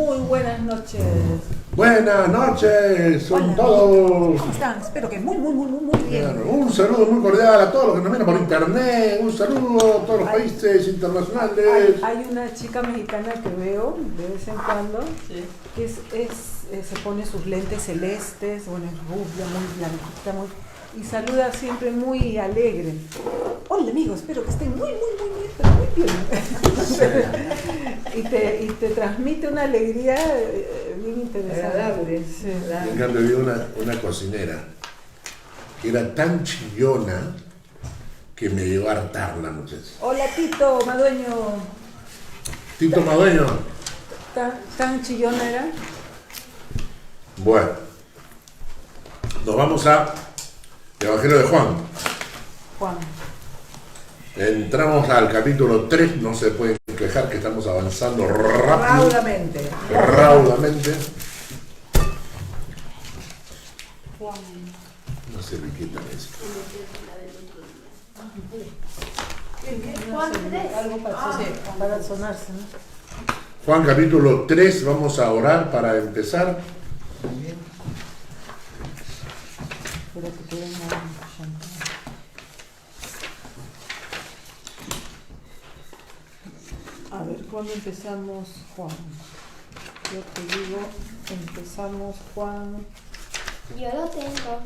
Muy buenas noches. Buenas noches, son Hola. todos. ¿Cómo están? Espero que muy bien. Bueno, un saludo muy cordial a todos los que nos ven por internet, un saludo a todos los países internacionales. Hay una chica mexicana que veo de vez en cuando, que se pone sus lentes celestes, bueno, es rubia, muy blanquita, y saluda siempre muy alegre. Hola amigos, espero que estén muy bien. y te transmite una alegría bien interesante. Agradable. Sí. En cambio vi una cocinera que era tan chillona que me llegó a hartar la muchacha. Hola Tito Madueño. Tito Madueño. ¿Tan chillona era? Bueno, nos vamos a Evangelio de Juan. Juan. Entramos al capítulo 3, no se pueden quejar que estamos avanzando rápido. Raudamente. Una servilleta es. Juan 3. Algo para sonarse, ¿no? Juan capítulo 3, vamos a orar para empezar. Espérate que venga champán. A ver, ¿cuándo empezamos, Juan? Yo te digo, empezamos, Juan. Yo lo tengo.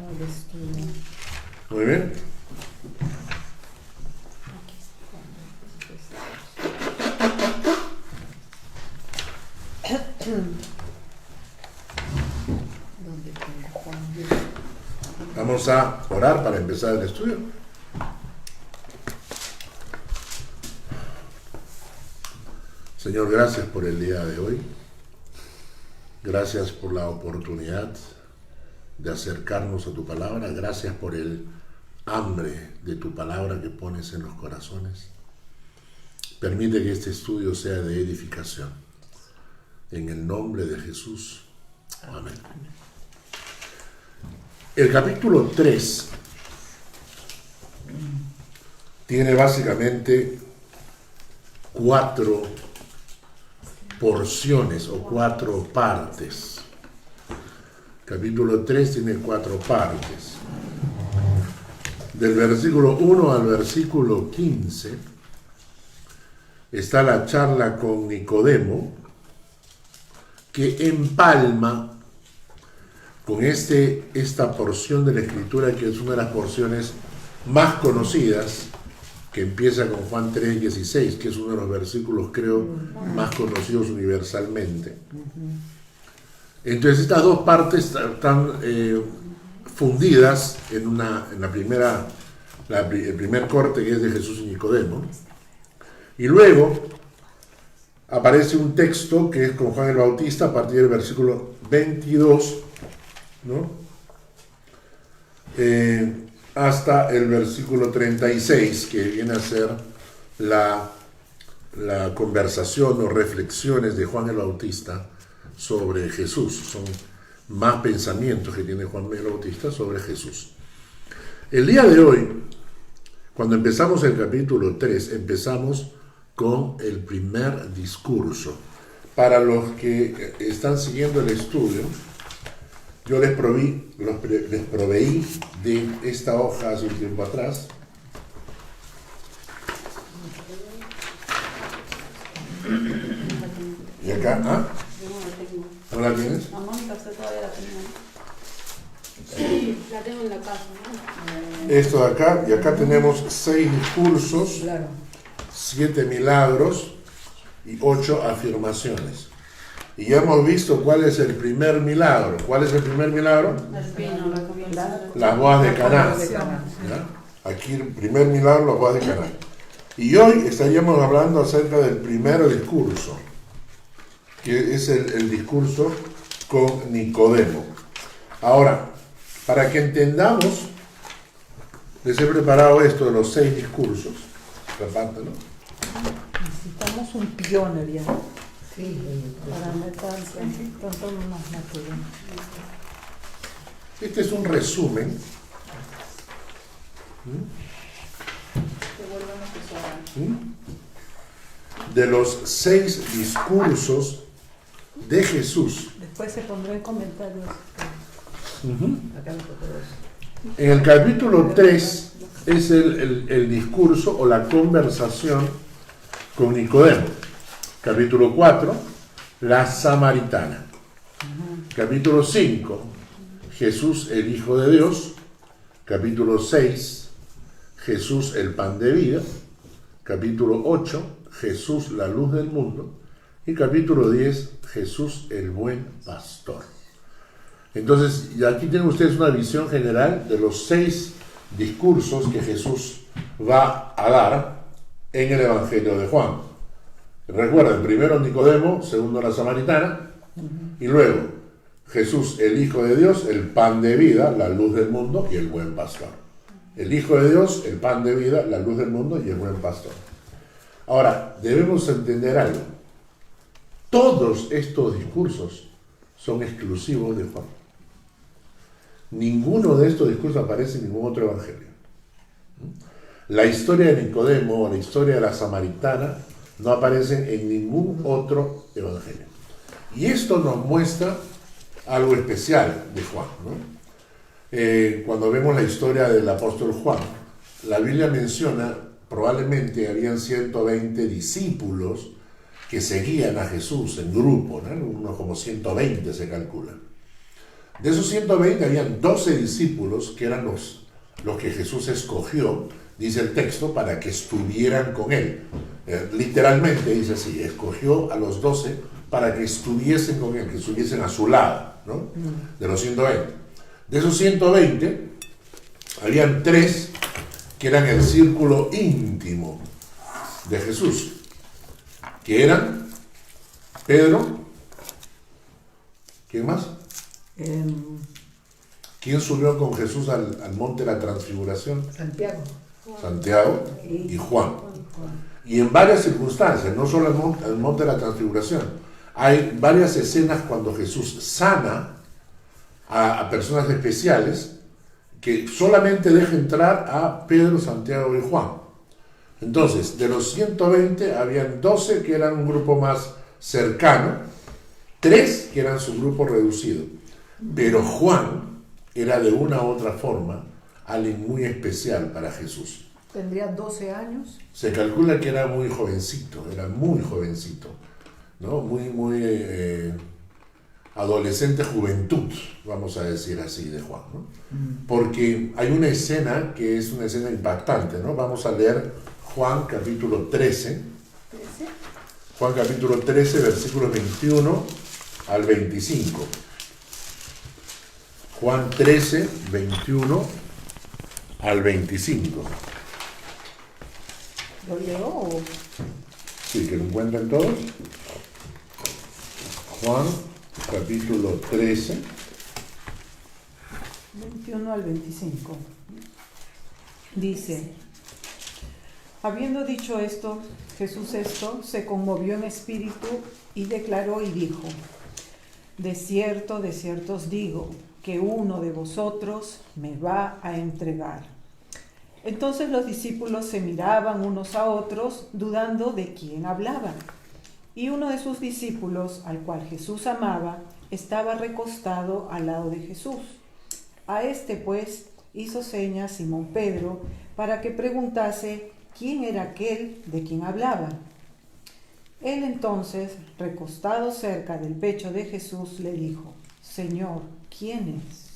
El estudio. Muy bien. ¿Dónde tengo Juan? Vamos a orar para empezar el estudio. Señor, gracias por el día de hoy. Gracias por la oportunidad de acercarnos a tu palabra. Gracias por el hambre de tu palabra que pones en los corazones. Permite que este estudio sea de edificación. En el nombre de Jesús. Amén. El capítulo 3 tiene básicamente 4 porciones o 4 partes. Capítulo 3 tiene 4 partes. Del versículo 1 al versículo 15 está la charla con Nicodemo, que empalma con esta porción de la Escritura, que es una de las porciones más conocidas, que empieza con Juan 3:16, que es uno de los versículos, creo, más conocidos universalmente. Entonces estas dos partes están fundidas en el primer corte, que es de Jesús y Nicodemo, y luego aparece un texto que es con Juan el Bautista a partir del versículo 22, ¿no? Hasta el versículo 36, que viene a ser la conversación o reflexiones de Juan el Bautista sobre Jesús. Son más pensamientos que tiene Juan el Bautista sobre Jesús. El día de hoy, cuando empezamos el capítulo 3, empezamos con el primer discurso. Para los que están siguiendo el estudio, yo les proveí de esta hoja hace un tiempo atrás. ¿Y acá? ¿Ah? ¿No la tienes? No, Mónica, usted todavía la tenía. Sí, la tengo en la casa, ¿no? Esto de acá, y acá tenemos 6 discursos, Claro. 7 milagros y 8 afirmaciones. Y ya hemos visto cuál es el primer milagro. ¿Cuál es el primer milagro? El vino, la comida. Las bodas de Caná. ¿Ya? Aquí el primer milagro, las bodas de Caná. Y hoy estaríamos hablando acerca del primer discurso, que es el discurso con Nicodemo. Ahora, para que entendamos, les he preparado esto de los 6 discursos. Repártelo. Necesitamos un pioner ya. Sí. Para meterse. Entonces más natural. Este es un resumen. Que vuelvan a empezar. de los 6 discursos de Jesús. Después se pondrá en comentarios. Acá lo puedo. En el capítulo 3 es el discurso o la conversación con Nicodemo. Capítulo 4, la samaritana. Capítulo 5, Jesús el Hijo de Dios. Capítulo 6, Jesús el pan de vida. Capítulo 8, Jesús la luz del mundo. Y capítulo 10, Jesús el buen pastor. Entonces, y aquí tienen ustedes una visión general de los 6 discursos que Jesús va a dar en el Evangelio de Juan. Recuerden, primero Nicodemo, segundo la samaritana, y luego Jesús, el Hijo de Dios, el pan de vida, la luz del mundo y el buen pastor. El Hijo de Dios, el pan de vida, la luz del mundo y el buen pastor. Ahora, debemos entender algo. Todos estos discursos son exclusivos de Juan. Ninguno de estos discursos aparece en ningún otro evangelio. La historia de Nicodemo o la historia de la samaritana no aparecen en ningún otro evangelio. Y esto nos muestra algo especial de Juan, ¿no? Cuando vemos la historia del apóstol Juan, la Biblia menciona probablemente habían 120 discípulos que seguían a Jesús en grupo, ¿no? Unos como 120 se calcula. De esos 120 habían 12 discípulos que eran los que Jesús escogió, dice el texto, para que estuvieran con él. Literalmente dice así, escogió a los 12 para que estuviesen con él, que estuviesen a su lado, ¿no? De los 120. De esos 120, habían 3 que eran el círculo íntimo de Jesús, que eran Pedro, ¿quién más? ¿Quién subió con Jesús al monte de la transfiguración? Santiago y Juan. Y en varias circunstancias, no solo al monte de la transfiguración, hay varias escenas cuando Jesús sana a personas especiales que solamente deja entrar a Pedro, Santiago y Juan. Entonces, de los 120 habían 12 que eran un grupo más cercano, 3 que eran su grupo reducido. Pero Juan era de una u otra forma alguien muy especial para Jesús. ¿Tendría 12 años? Se calcula que era muy jovencito, ¿no? Muy adolescente juventud, vamos a decir así, de Juan, ¿no? Porque hay una escena que es una escena impactante, ¿no? Vamos a leer Juan capítulo 13. Juan capítulo 13, versículos 21 al 25. Juan 13, 21 al 25. ¿Lo leo o...? Sí, que lo encuentren todos. Juan capítulo 13. 21 al 25. Dice: habiendo dicho esto, Jesús se conmovió en espíritu y declaró y dijo: de cierto os digo, que uno de vosotros me va a entregar. Entonces los discípulos se miraban unos a otros, dudando de quién hablaba. Y uno de sus discípulos, al cual Jesús amaba, estaba recostado al lado de Jesús. A este, pues, hizo señas Simón Pedro para que preguntase quién era aquel de quien hablaba. Él entonces, recostado cerca del pecho de Jesús, le dijo: Señor, ¿quién es?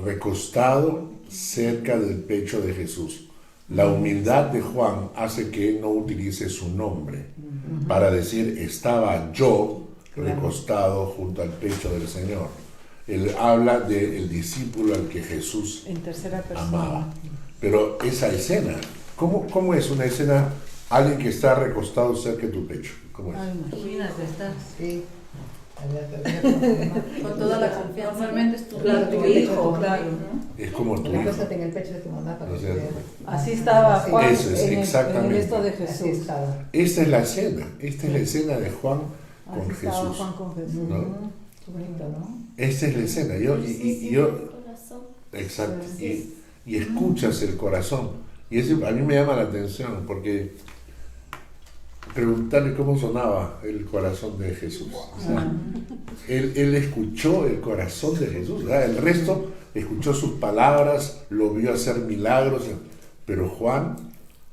Recostado cerca del pecho de Jesús. La humildad de Juan hace que él no utilice su nombre para decir estaba yo recostado junto al pecho del Señor. Él habla del discípulo al que Jesús en tercera persona amaba. Pero esa escena, ¿cómo es una escena? Alguien que está recostado cerca de tu pecho. ¿Cómo es? Imagínate, estás Sí. con toda la confianza. Normalmente es tu hijo, claro. Es como tu hijo. Acóstate en el pecho de tu mamá para O que sea, veas. Así estaba Juan Eso es, en el exactamente. esto de Así Jesús. estaba. Esta es la escena. Esta es la escena de Juan con Así estaba Jesús. Juan con Jesús. ¿no? Qué bonito, ¿no? Esta es la escena. Yo, exacto. Y escuchas el corazón. Y eso a mí me llama la atención porque preguntarle cómo sonaba el corazón de Jesús. O sea, él escuchó el corazón de Jesús, ¿verdad? El resto escuchó sus palabras, lo vio hacer milagros, pero Juan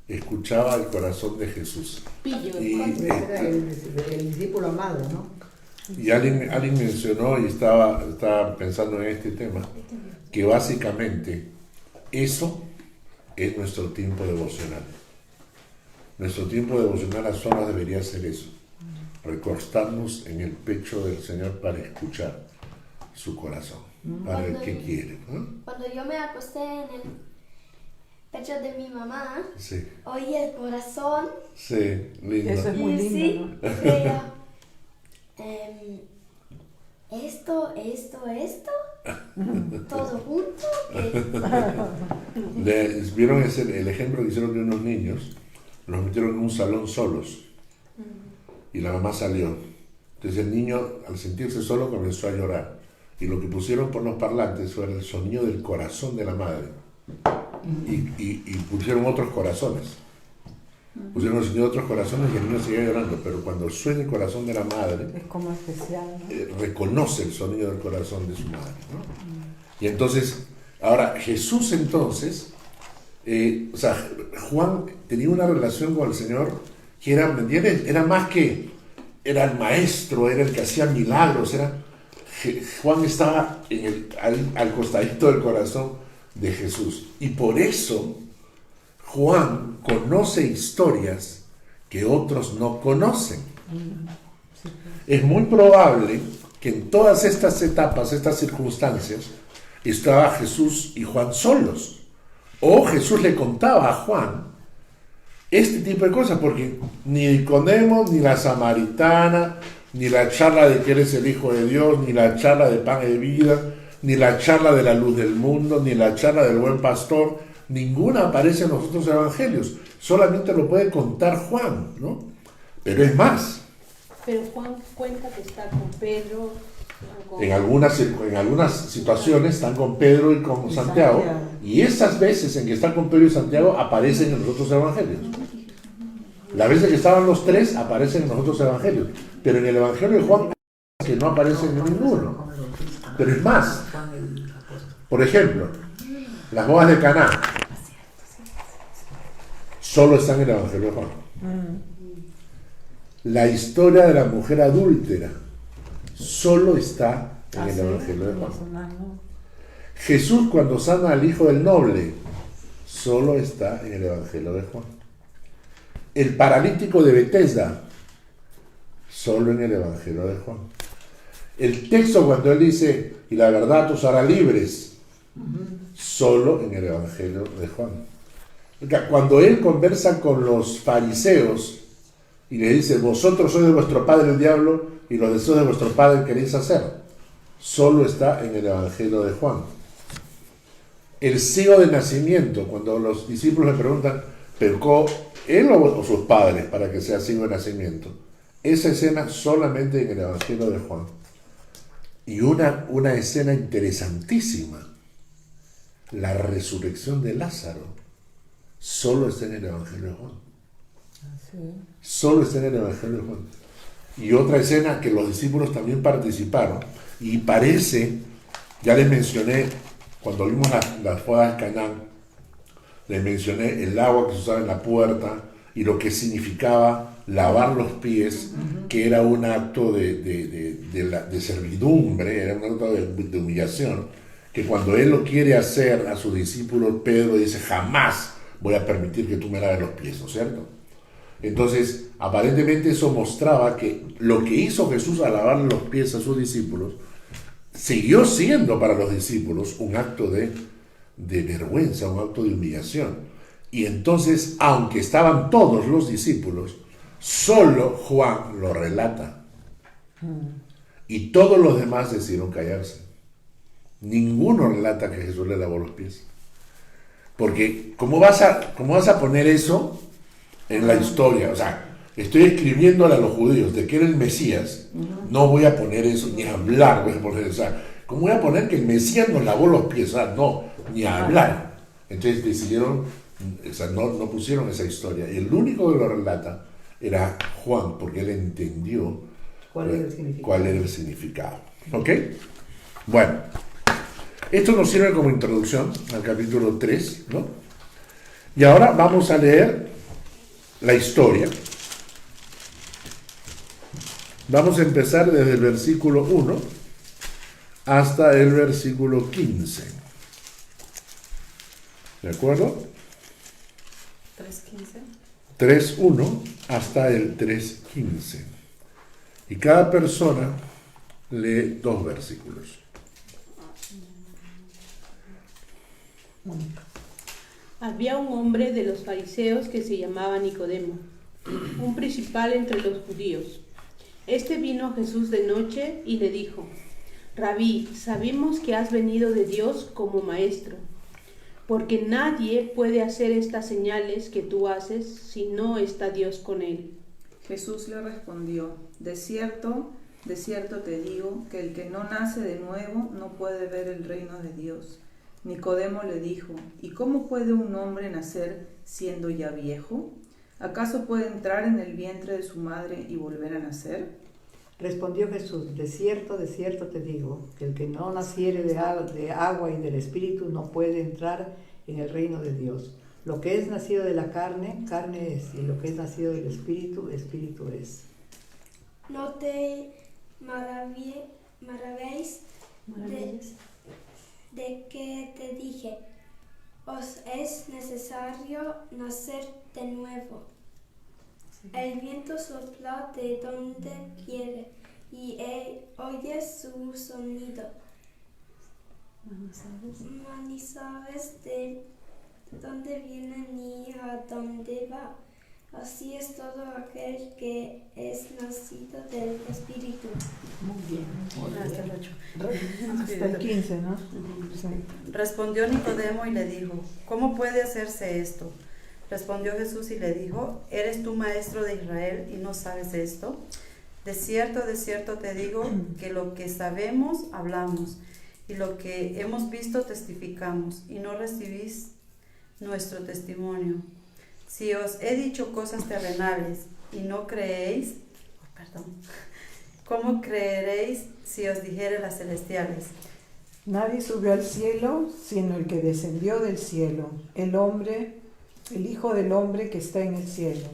escuchaba el corazón de Jesús. Y, Era el discípulo amado, ¿no? y alguien mencionó, y estaba pensando en este tema, que básicamente eso es nuestro tiempo devocional. Nuestro tiempo devocional a solas debería ser eso, recostarnos en el pecho del Señor para escuchar su corazón, para ver qué quiere, ¿no? Cuando yo me acosté en el pecho de mi mamá, Sí, oí el corazón sí, lindo. Eso es muy y lindo, sí, ¿no? decía, esto, todo junto. ¿Vieron el ejemplo que hicieron de unos niños? Los metieron en un salón solos y la mamá salió. Entonces el niño, al sentirse solo, comenzó a llorar. Y lo que pusieron por los parlantes fue el sonido del corazón de la madre. Y pusieron otros corazones. Pusieron el sonido de otros corazones y el niño seguía llorando. Pero cuando suena el corazón de la madre, Es como especial, ¿no? reconoce el sonido del corazón de su madre, ¿no? Y entonces, ahora Jesús entonces, o sea, Juan tenía una relación con el Señor que era, ¿me entiendes? Era más que, era el maestro, era el que hacía milagros, Juan estaba al costadito del corazón de Jesús. Y por eso Juan conoce historias que otros no conocen. Es muy probable que en todas estas etapas, estas circunstancias, estaba Jesús y Juan solos. O Jesús le contaba a Juan este tipo de cosas, porque ni Nicodemo, ni la samaritana, ni la charla de que eres el Hijo de Dios, ni la charla de pan de vida, ni la charla de la luz del mundo, ni la charla del buen pastor, ninguna aparece en los otros evangelios. Solamente lo puede contar Juan, ¿no? Pero es más. Pero Juan cuenta que está con Pedro. En algunas situaciones están con Pedro y con Santiago, y esas veces en que están con Pedro y Santiago aparecen en los otros evangelios. Las veces que estaban los tres aparecen en los otros evangelios, pero en el evangelio de Juan que no aparece en ninguno. Pero es más, por ejemplo, las bodas de Caná solo están en el evangelio de Juan. La historia de la mujer adúltera solo está en el evangelio de Juan. Jesús, cuando sana al hijo del noble, solo está en el evangelio de Juan. El paralítico de Betesda, solo en el evangelio de Juan. El texto cuando él dice, y la verdad os hará libres, solo en el evangelio de Juan. Cuando él conversa con los fariseos y le dice, vosotros sois de vuestro padre el diablo y los deseos de vuestro padre queréis hacer, solo está en el evangelio de Juan. El ciego de nacimiento, cuando los discípulos le preguntan, ¿pecó él o sus padres para que sea ciego de nacimiento? Esa escena solamente en el evangelio de Juan. Y una escena interesantísima, la resurrección de Lázaro, solo está en el evangelio de Juan. Solo está en el evangelio de Juan. Y otra escena que los discípulos también participaron, y parece, ya les mencioné, cuando vimos las bodas de Caná, les mencioné el agua que se usaba en la puerta y lo que significaba lavar los pies, que era un acto de servidumbre, era un acto de humillación, que cuando él lo quiere hacer a sus discípulos, Pedro dice, jamás voy a permitir que tú me laves los pies, ¿no es cierto? Entonces, aparentemente eso mostraba que lo que hizo Jesús al lavarle los pies a sus discípulos, siguió siendo para los discípulos un acto de vergüenza, un acto de humillación. Y entonces, aunque estaban todos los discípulos, solo Juan lo relata. Y todos los demás decidieron callarse. Ninguno relata que Jesús le lavó los pies. Porque, ¿cómo vas a poner eso en la historia? O sea, estoy escribiéndole a los judíos de que era el Mesías, no voy a poner eso, ni hablar voy a poner, o sea, ¿cómo voy a poner que el Mesías nos lavó los pies? O sea, no, ni hablar. Entonces decidieron, o sea, no pusieron esa historia. Y el único que lo relata era Juan, porque él entendió ¿Cuál era el significado? cuál era el significado. ¿Ok? Bueno, esto nos sirve como introducción al capítulo 3, ¿no? Y ahora vamos a leer la historia. Vamos a empezar desde el versículo 1 hasta el versículo 15. ¿De acuerdo? 3:15. 3.1 hasta el 3.15. Y cada persona lee 2 versículos. Había un hombre de los fariseos que se llamaba Nicodemo, un principal entre los judíos. Este vino a Jesús de noche y le dijo: Rabí, sabemos que has venido de Dios como maestro, porque nadie puede hacer estas señales que tú haces si no está Dios con él. Jesús le respondió: de cierto te digo, que el que no nace de nuevo no puede ver el reino de Dios. Nicodemo le dijo: ¿y cómo puede un hombre nacer siendo ya viejo? ¿Acaso puede entrar en el vientre de su madre y volver a nacer? Respondió Jesús: de cierto te digo, que el que no naciere de agua y del Espíritu no puede entrar en el reino de Dios. Lo que es nacido de la carne, carne es, y lo que es nacido del Espíritu, Espíritu es. No te maravéis de que te dije, os es necesario nacer de nuevo. El viento sopla de donde quiere y oyes su sonido. Ni sabes de dónde viene ni a dónde va. Así es todo aquel que es nacido del Espíritu. Muy bien. Hasta el 8. Hasta el 15, ¿no? Sí. Respondió Nicodemo y le dijo: ¿cómo puede hacerse esto? Respondió Jesús y le dijo: ¿eres tú maestro de Israel y no sabes esto? De cierto te digo que lo que sabemos hablamos, y lo que hemos visto testificamos, y no recibís nuestro testimonio. Si os he dicho cosas terrenales y no creéis, ¿cómo creeréis si os dijere las celestiales? Nadie subió al cielo sino el que descendió del cielo, el Hijo del Hombre que está en el cielo.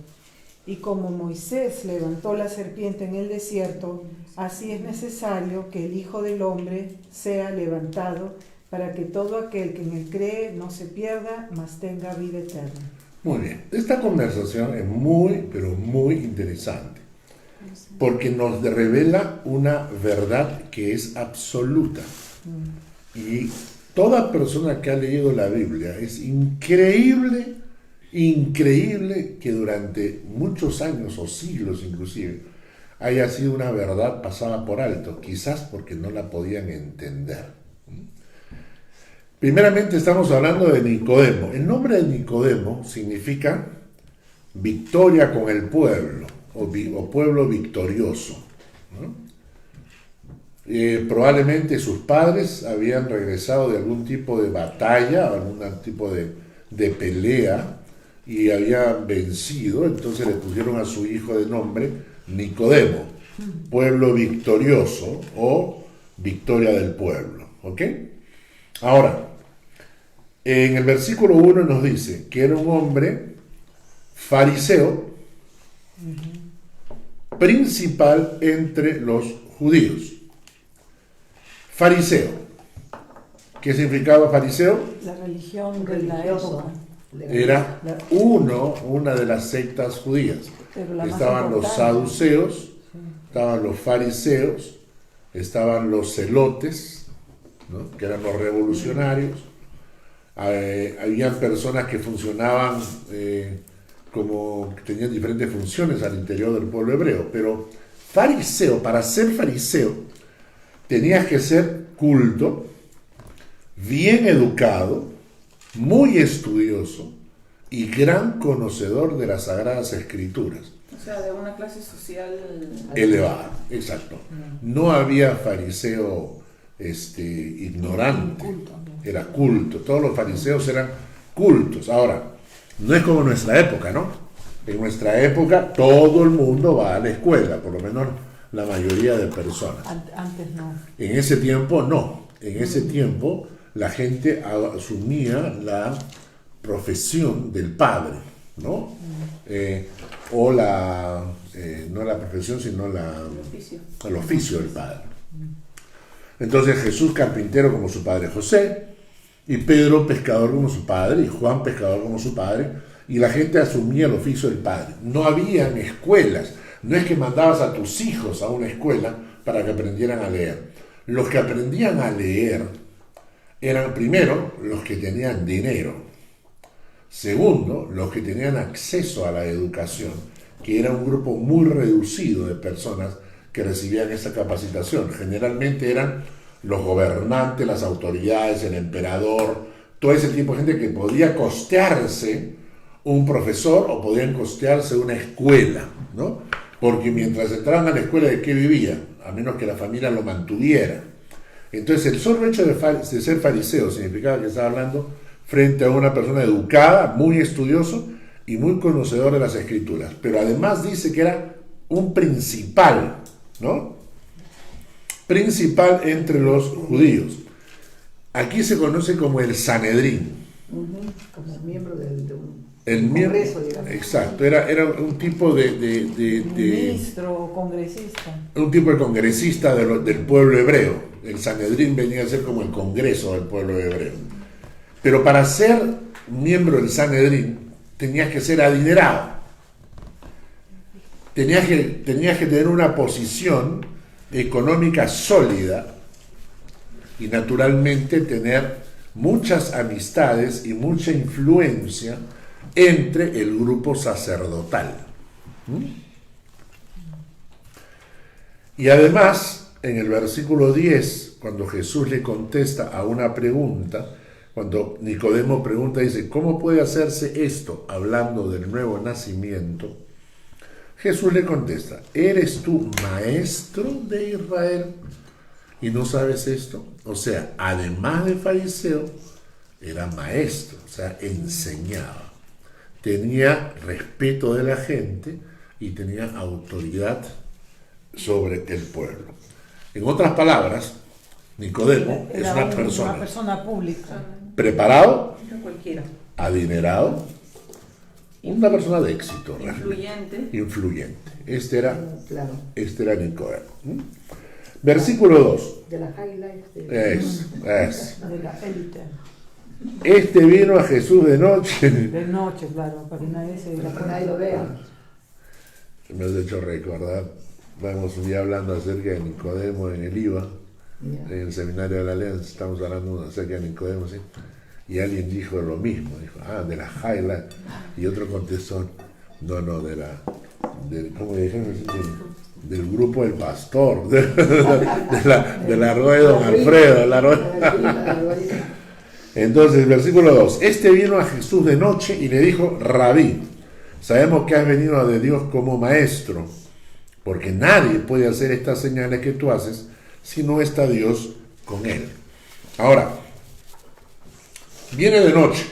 Y como Moisés levantó la serpiente en el desierto, así es necesario que el Hijo del Hombre sea levantado, para que todo aquel que en él cree no se pierda, mas tenga vida eterna. Muy bien, esta conversación es muy, pero muy interesante, porque nos revela una verdad que es absoluta. Y toda persona que ha leído la Biblia, es increíble que durante muchos años o siglos inclusive haya sido una verdad pasada por alto, quizás porque no la podían entender. Primeramente estamos hablando de Nicodemo. El nombre de Nicodemo significa victoria con el pueblo, o pueblo victorioso, ¿no? Probablemente sus padres habían regresado de algún tipo de batalla, algún tipo de pelea, y habían vencido, entonces le pusieron a su hijo de nombre Nicodemo, pueblo victorioso o victoria del pueblo. ¿Ok? Ahora, en el versículo 1 nos dice que era un hombre fariseo, principal entre los judíos. Fariseo. ¿Qué significaba fariseo? La religión de la época. Era una de las sectas judías. Estaban los saduceos, estaban los fariseos, estaban los celotes, ¿no?, que eran los revolucionarios. Habían personas que funcionaban como que tenían diferentes funciones al interior del pueblo hebreo, pero fariseo, para ser fariseo, tenías que ser culto, bien educado, muy estudioso y gran conocedor de las Sagradas Escrituras. O sea, de una clase social elevada, exacto. No había fariseo ignorante, era culto. Todos los fariseos eran cultos. Ahora, no es como nuestra época, ¿no? En nuestra época todo el mundo va a la escuela, por lo menos la mayoría de personas. Antes no. En ese tiempo no. En ese tiempo la gente asumía la profesión del padre, ¿no? O la, no la profesión, sino el oficio del padre. Entonces Jesús carpintero como su padre José, y Pedro pescador como su padre, y Juan pescador como su padre, y la gente asumía el oficio del padre. No habían escuelas, no es que mandabas a tus hijos a una escuela para que aprendieran a leer. Los que aprendían a leer eran primero los que tenían dinero, segundo los que tenían acceso a la educación, que era un grupo muy reducido de personas que recibían esa capacitación. Generalmente eran los gobernantes, las autoridades, el emperador, todo ese tipo de gente que podía costearse un profesor o podían costearse una escuela, ¿no? Porque mientras entraban a la escuela, ¿de qué vivían? A menos que la familia lo mantuviera. Entonces el solo hecho de ser fariseo significaba que estaba hablando frente a una persona educada, muy estudioso y muy conocedor de las escrituras. Pero además dice que era un principal, ¿no? Principal entre los judíos. Aquí se conoce como el Sanedrín. Como miembro de un Congreso, digamos. Exacto, era un tipo de ministro o congresista. Un tipo de congresista del pueblo hebreo. El Sanedrín venía a ser como el Congreso del pueblo hebreo. Pero para ser miembro del Sanedrín tenías que ser adinerado. Tenías que tener una posición económica sólida y naturalmente tener muchas amistades y mucha influencia entre el grupo sacerdotal. Y además, en el versículo 10, cuando Jesús le contesta a una pregunta, cuando Nicodemo pregunta, dice, ¿cómo puede hacerse esto? Hablando del nuevo nacimiento, Jesús le contesta, ¿eres tú maestro de Israel y no sabes esto? O sea, además de fariseo, era maestro, o sea, enseñaba. Tenía respeto de la gente y tenía autoridad sobre el pueblo. En otras palabras, Nicodemo es una persona pública, preparado, cualquiera, adinerado, una persona de éxito, influyente. Este era Nicodemo. Versículo 2. De la high life. De la élite. Este vino a Jesús de noche. De noche, claro, para que nadie lo vea. Me has hecho recordar, vamos un día hablando acerca de Nicodemo en el IVA, en el seminario de la Alianza, estamos hablando acerca de Nicodemo, ¿sí? Y alguien dijo lo mismo, dijo, de la highlight, y otro contestó, no, ¿cómo dijeron? Del grupo del pastor, de la rueda de don Alfredo, Entonces, versículo 2, este vino a Jesús de noche y le dijo, Rabí, sabemos que has venido de Dios como maestro, porque nadie puede hacer estas señales que tú haces si no está Dios con él. Ahora, viene de noche.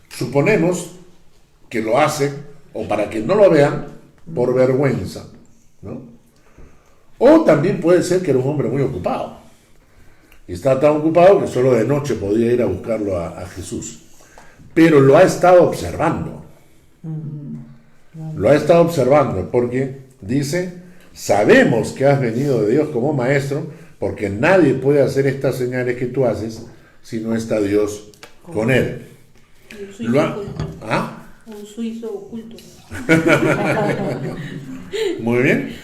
Suponemos que lo hace, o para que no lo vean, por vergüenza, ¿no? O también puede ser que era un hombre muy ocupado. Y está tan ocupado que solo de noche podía ir a buscarlo a Jesús. Pero lo ha estado observando. Lo ha estado observando porque dice, sabemos que has venido de Dios como maestro, porque nadie puede hacer estas señales que tú haces si no está Dios con él. Un suizo oculto. Muy bien.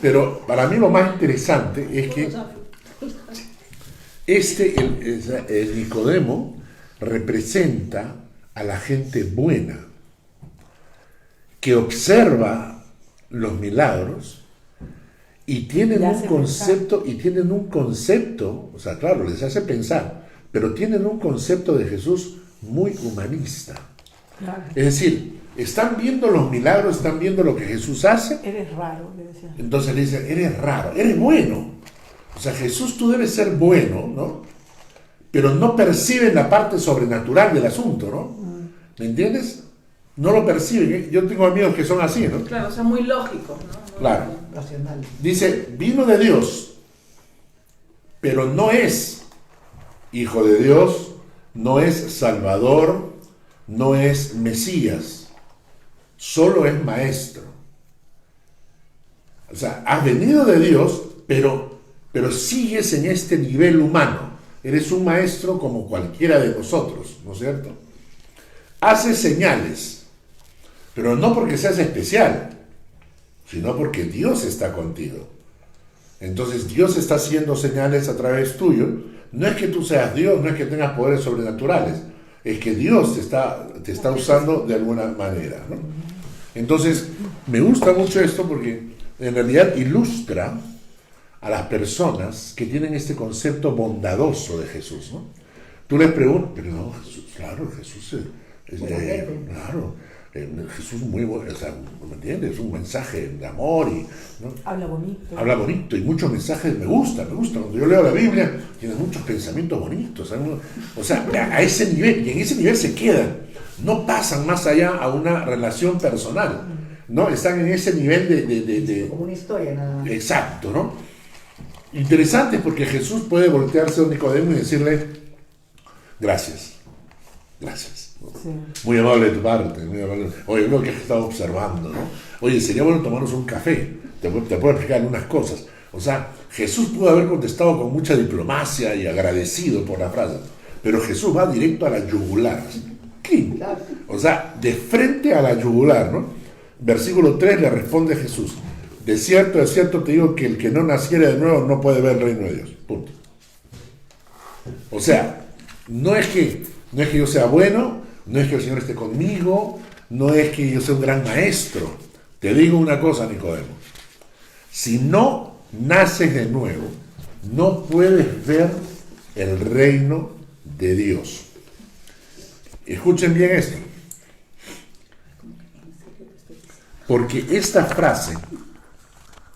Pero para mí lo más interesante es que el Nicodemo representa a la gente buena que observa los milagros y tienen un concepto, o sea, claro, les hace pensar, pero tienen un concepto de Jesús muy humanista. Claro. Es decir, están viendo los milagros, están viendo lo que Jesús hace. Eres raro, le decía. Entonces le dicen, eres raro, eres bueno. O sea, Jesús, tú debes ser bueno, ¿no? Pero no perciben la parte sobrenatural del asunto, ¿no? ¿Me entiendes? no lo perciben. Yo tengo amigos que son así, ¿no? Claro, o sea, muy lógicos, ¿no? Muy Claro. Racional. Dice, vino de Dios, pero no es hijo de Dios, no es Salvador, no es Mesías, solo es maestro. O sea, has venido de Dios, pero sigues en este nivel humano. Eres un maestro como cualquiera de nosotros, ¿no es cierto? Haces señales, pero no porque seas especial, sino porque Dios está contigo. Entonces Dios está haciendo señales a través tuyo. No es que tú seas Dios, no es que tengas poderes sobrenaturales, es que Dios te está usando de alguna manera, ¿no? Entonces, me gusta mucho esto porque en realidad ilustra a las personas que tienen este concepto bondadoso de Jesús, ¿no? Tú les preguntas, pero no, Jesús, claro, Jesús claro, Jesús muy bueno, o sea, ¿me entiendes? Es un mensaje de amor y, ¿no? Habla bonito y muchos mensajes me gustan. Cuando yo leo la Biblia, tiene muchos pensamientos bonitos, ¿sabes? O sea, a ese nivel, y en ese nivel se quedan, no pasan más allá a una relación personal, ¿no? Están en ese nivel de como una historia, nada más. Exacto, ¿no? Interesante porque Jesús puede voltearse a Nicodemo y decirle, gracias. Sí. Muy amable de tu parte, muy amable. Oye, lo que has estado observando, ¿no? Oye, sería bueno tomarnos un café, te puedo explicar algunas cosas. O sea, Jesús pudo haber contestado con mucha diplomacia y agradecido por la frase, pero Jesús va directo a la yugular. ¿Qué? O sea, de frente a la yugular, ¿no? Versículo 3 le responde Jesús, de cierto te digo que el que no naciere de nuevo no puede ver el reino de Dios. Punto. O sea, no es que yo sea bueno, no es que el Señor esté conmigo, no es que yo sea un gran maestro. Te digo una cosa, Nicodemo. Si no naces de nuevo, no puedes ver el reino de Dios. Escuchen bien esto. Porque esta frase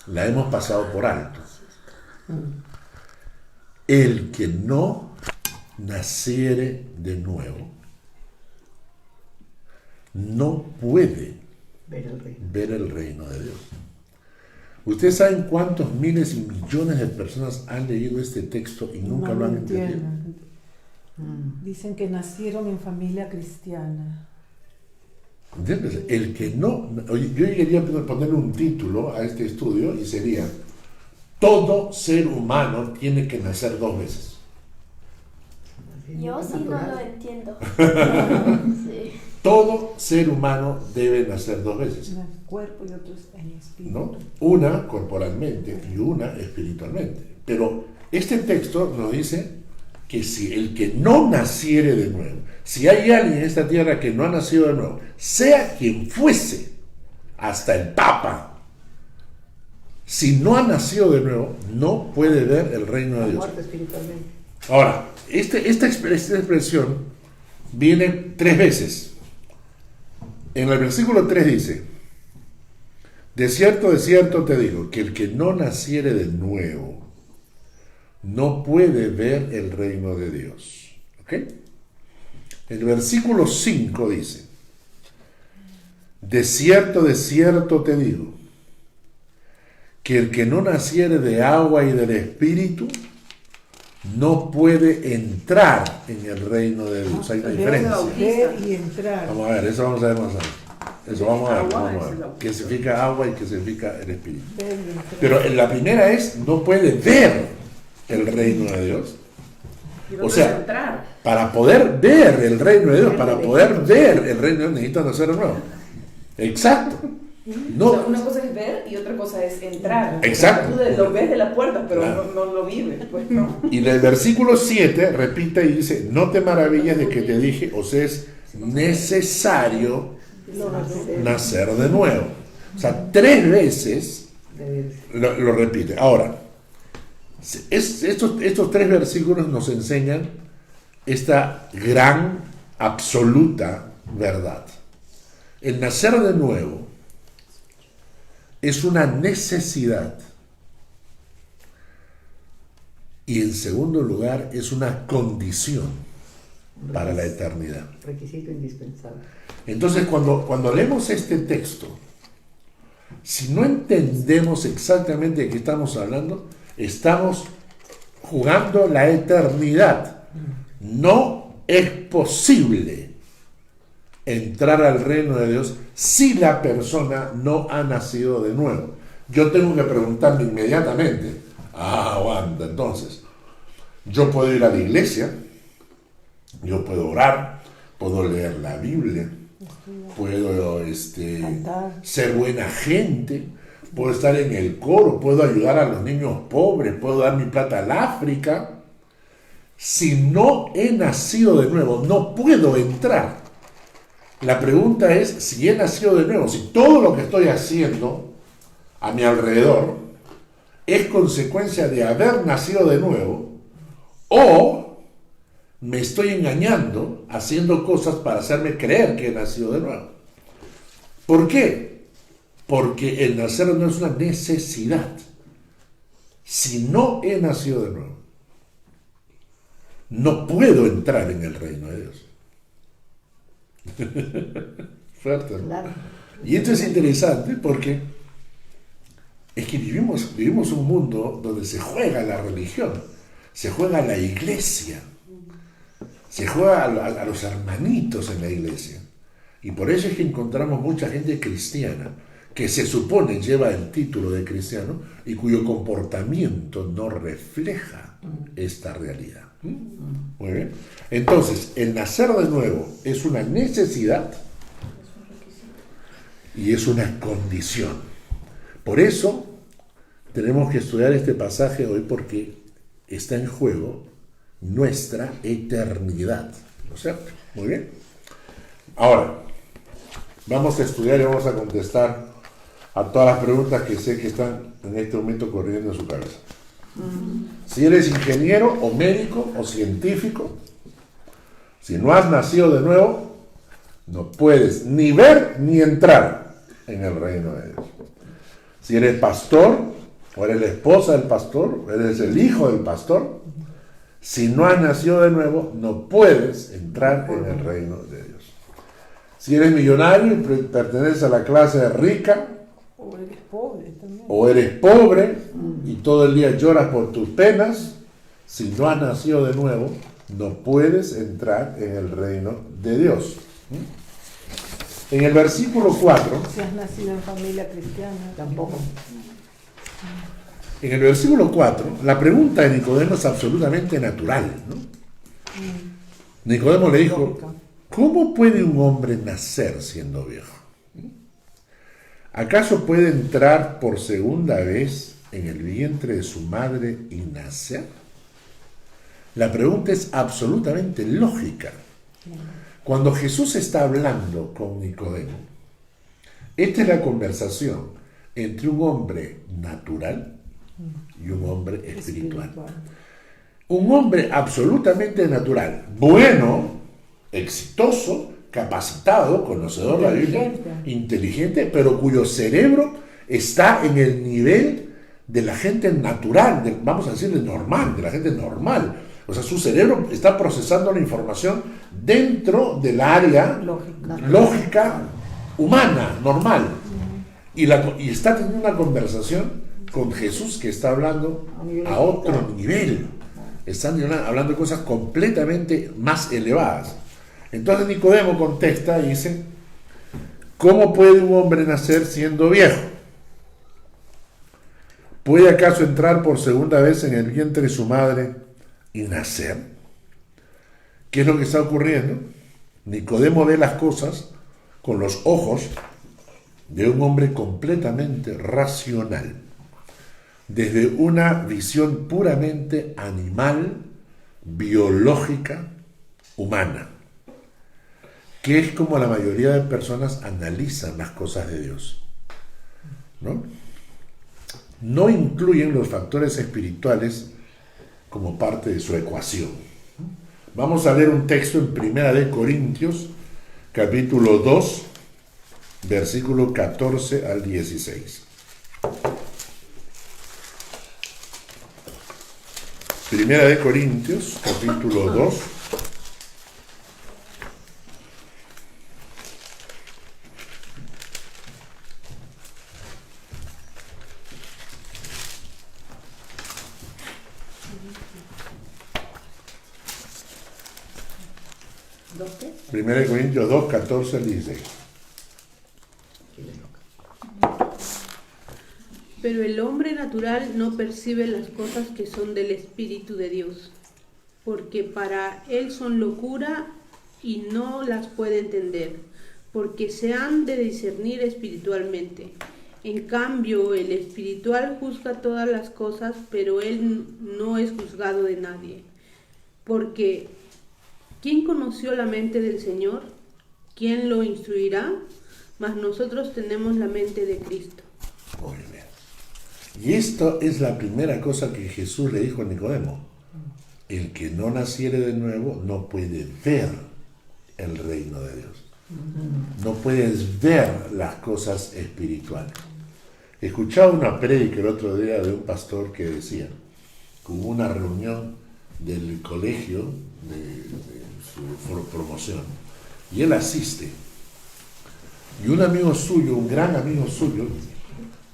la hemos pasado por alto. El que no naciere de nuevo no puede ver el reino de Dios. ¿Ustedes saben cuántos miles y millones de personas han leído este texto y nunca lo han entendido? Dicen que nacieron en familia cristiana. ¿Entiendes? El que no... Oye, yo quería ponerle un título a este estudio y sería: todo ser humano tiene que nacer 2 veces. Yo sí no lo entiendo. Sí. Todo ser humano debe nacer 2 veces. Una en cuerpo y otro en espíritu. ¿No? Una corporalmente y una espiritualmente. Pero este texto nos dice que si el que no naciere de nuevo, si hay alguien en esta tierra que no ha nacido de nuevo, sea quien fuese, hasta el Papa, si no ha nacido de nuevo, no puede ver el reino de Dios. Muerte espiritualmente. Ahora, esta expresión viene 3 veces. En el versículo 3 dice: de cierto te digo, que el que no naciere de nuevo no puede ver el reino de Dios. ¿Ok? El versículo 5 dice: de cierto te digo, que el que no naciere de agua y del Espíritu no puede entrar en el reino de Dios. Hay una diferencia. Ver y entrar. Vamos a ver, eso vamos a ver más adelante. Eso vamos a ver. ¿Qué significa agua y qué significa el Espíritu? Pero en la primera es, no puede ver el reino de Dios. O sea, para poder ver el reino de Dios, para poder ver el reino de Dios, necesitas nacer de nuevo. Exacto. No. O sea, una cosa es ver y otra cosa es entrar. Exacto. O sea, tú lo ves de la puerta, pero claro, no lo vives, pues no. Y en el versículo 7 repite y dice: no te maravilles de que te dije, os es necesario nacer de nuevo. O sea, 3 veces lo repite. Ahora, estos 3 versículos nos enseñan esta gran, absoluta verdad. El nacer de nuevo es una necesidad. Y en segundo lugar, es una condición. para la eternidad. Requisito indispensable. Entonces, cuando leemos este texto, si no entendemos exactamente de qué estamos hablando, estamos jugando la eternidad. No es posible entrar al reino de Dios si la persona no ha nacido de nuevo. Yo tengo que preguntarme inmediatamente, aguanta, entonces, yo puedo ir a la iglesia, yo puedo orar, puedo leer la Biblia, puedo ser buena gente, puedo estar en el coro, puedo ayudar a los niños pobres, puedo dar mi plata al África. Si no he nacido de nuevo, no puedo entrar. La pregunta es si he nacido de nuevo, si todo lo que estoy haciendo a mi alrededor es consecuencia de haber nacido de nuevo, o me estoy engañando haciendo cosas para hacerme creer que he nacido de nuevo. ¿Por qué? Porque el nacer no es una necesidad. Si no he nacido de nuevo, no puedo entrar en el reino de Dios. Fuerte, ¿no? Claro. Y esto es interesante porque es que vivimos un mundo donde se juega la religión, se juega la iglesia, se juega a los hermanitos en la iglesia. Y por eso es que encontramos mucha gente cristiana que se supone lleva el título de cristiano y cuyo comportamiento no refleja esta realidad. Muy bien. Entonces, el nacer de nuevo es una necesidad y es una condición. Por eso tenemos que estudiar este pasaje hoy, porque está en juego nuestra eternidad. ¿No es cierto? Muy bien. Ahora, vamos a estudiar y vamos a contestar a todas las preguntas que sé que están en este momento corriendo en su cabeza. Si eres ingeniero o médico o científico, si no has nacido de nuevo, no puedes ni ver ni entrar en el reino de Dios. Si eres pastor, o eres la esposa del pastor, o eres el hijo del pastor, si no has nacido de nuevo, no puedes entrar en el reino de Dios. Si eres millonario y perteneces a la clase rica, O eres pobre también. o eres pobre y todo el día lloras por tus penas, si no has nacido de nuevo, no puedes entrar en el reino de Dios. En el versículo 4, Si has nacido en familia cristiana. Tampoco. en el versículo 4, la pregunta de Nicodemo es absolutamente natural, ¿no? Nicodemo le dijo, Lógica. ¿cómo puede un hombre nacer siendo viejo? ¿Acaso puede entrar por segunda vez en el vientre de su madre y nacer? La pregunta es absolutamente lógica. Cuando Jesús está hablando con Nicodemo, esta es la conversación entre un hombre natural y un hombre espiritual. Un hombre absolutamente natural, bueno, exitoso, capacitado, conocedor de la Biblia, inteligente, pero cuyo cerebro está en el nivel de la gente natural, vamos a decirle normal, de la gente normal. O sea, su cerebro está procesando la información dentro del área lógica humana, normal. Y está teniendo una conversación con Jesús, que está hablando a otro nivel. Están hablando de cosas completamente más elevadas. Entonces Nicodemo contesta y dice, ¿cómo puede un hombre nacer siendo viejo? ¿Puede acaso entrar por segunda vez en el vientre de su madre y nacer? ¿Qué es lo que está ocurriendo? Nicodemo ve las cosas con los ojos de un hombre completamente racional, desde una visión puramente animal, biológica, humana, que es como la mayoría de personas analizan las cosas de Dios, ¿no? No incluyen los factores espirituales como parte de su ecuación. Vamos a leer un texto en 1 Corintios, capítulo 2, versículo 14 al 16. 1 Corintios, capítulo 2, ¿2 qué? 1 Corintios 2, 14 al 16. Pero el hombre natural no percibe las cosas que son del Espíritu de Dios, porque para él son locura y no las puede entender, porque se han de discernir espiritualmente. En cambio, el espiritual juzga todas las cosas, pero él no es juzgado de nadie. Porque, ¿quién conoció la mente del Señor? ¿Quién lo instruirá? Mas nosotros tenemos la mente de Cristo. Muy bien. Y esto es la primera cosa que Jesús le dijo a Nicodemo. El que no naciere de nuevo no puede ver el reino de Dios. No puedes ver las cosas espirituales. Escuchaba una prédica el otro día de un pastor que decía que hubo una reunión del colegio de su promoción y él asiste y un amigo suyo, un gran amigo suyo,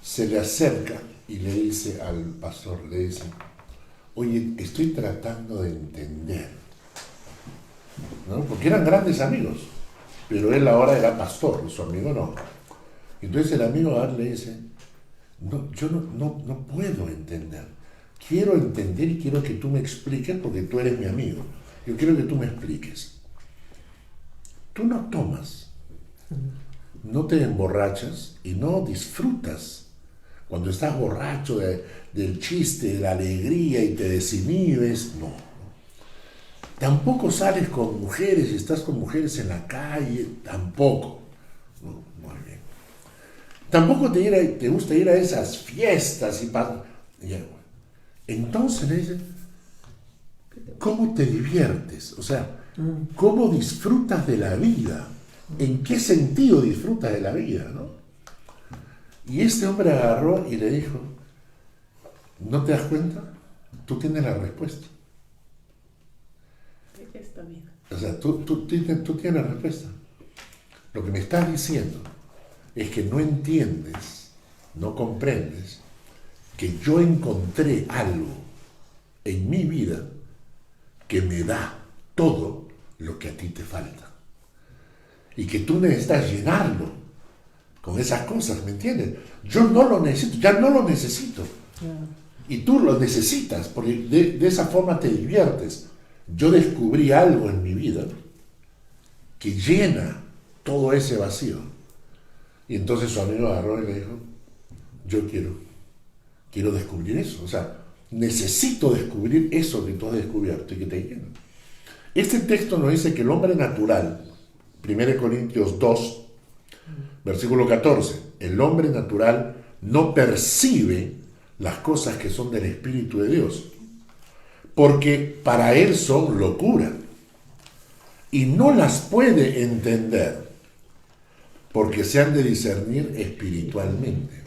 se le acerca y le dice al pastor, le dice: oye, estoy tratando de entender, ¿no? Porque eran grandes amigos, pero él ahora era pastor, su amigo no. Entonces el amigo le dice: no, yo no puedo entender. Quiero entender y quiero que tú me expliques porque tú eres mi amigo. Yo quiero que tú me expliques. Tú no tomas, no te emborrachas y no disfrutas cuando estás borracho del chiste, de la alegría y te desinhibes. No. Tampoco sales con mujeres y estás con mujeres en la calle. Tampoco. No, muy bien. Tampoco te gusta ir a esas fiestas y entonces le dicen: ¿cómo te diviertes? O sea, ¿cómo disfrutas de la vida? ¿En qué sentido disfrutas de la vida, no? Y este hombre agarró y le dijo: ¿no te das cuenta? Tú tienes la respuesta. Está bien. O sea, tú tienes la respuesta. Lo que me estás diciendo es que no entiendes, no comprendes que yo encontré algo en mi vida que me da todo lo que a ti te falta. Y que tú necesitas llenarlo con esas cosas, ¿me entiendes? Yo no lo necesito, ya no lo necesito. Y tú lo necesitas, porque de esa forma te diviertes. Yo descubrí algo en mi vida que llena todo ese vacío. Y entonces su amigo agarró y le dijo: yo quiero descubrir eso. O sea, necesito descubrir eso que tú has descubierto y que te llena. Este texto nos dice que el hombre natural, 1 Corintios 2, versículo 14, el hombre natural no percibe las cosas que son del Espíritu de Dios, porque para él son locura, y no las puede entender, porque se han de discernir espiritualmente.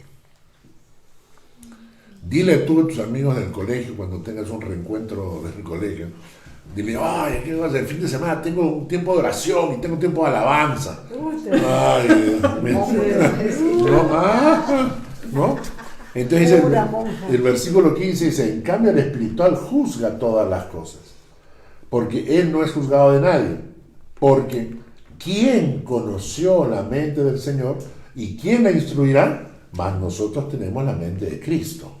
Dile tú a tus amigos del colegio, cuando tengas un reencuentro del colegio, dile: ay, ¿qué vas a hacer? El fin de semana tengo un tiempo de oración y tengo un tiempo de alabanza. Ay, ¿no? Entonces el versículo 15 dice: en cambio el espiritual juzga todas las cosas, porque él no es juzgado de nadie. Porque ¿quién conoció la mente del Señor y quién la instruirá? Mas nosotros tenemos la mente de Cristo.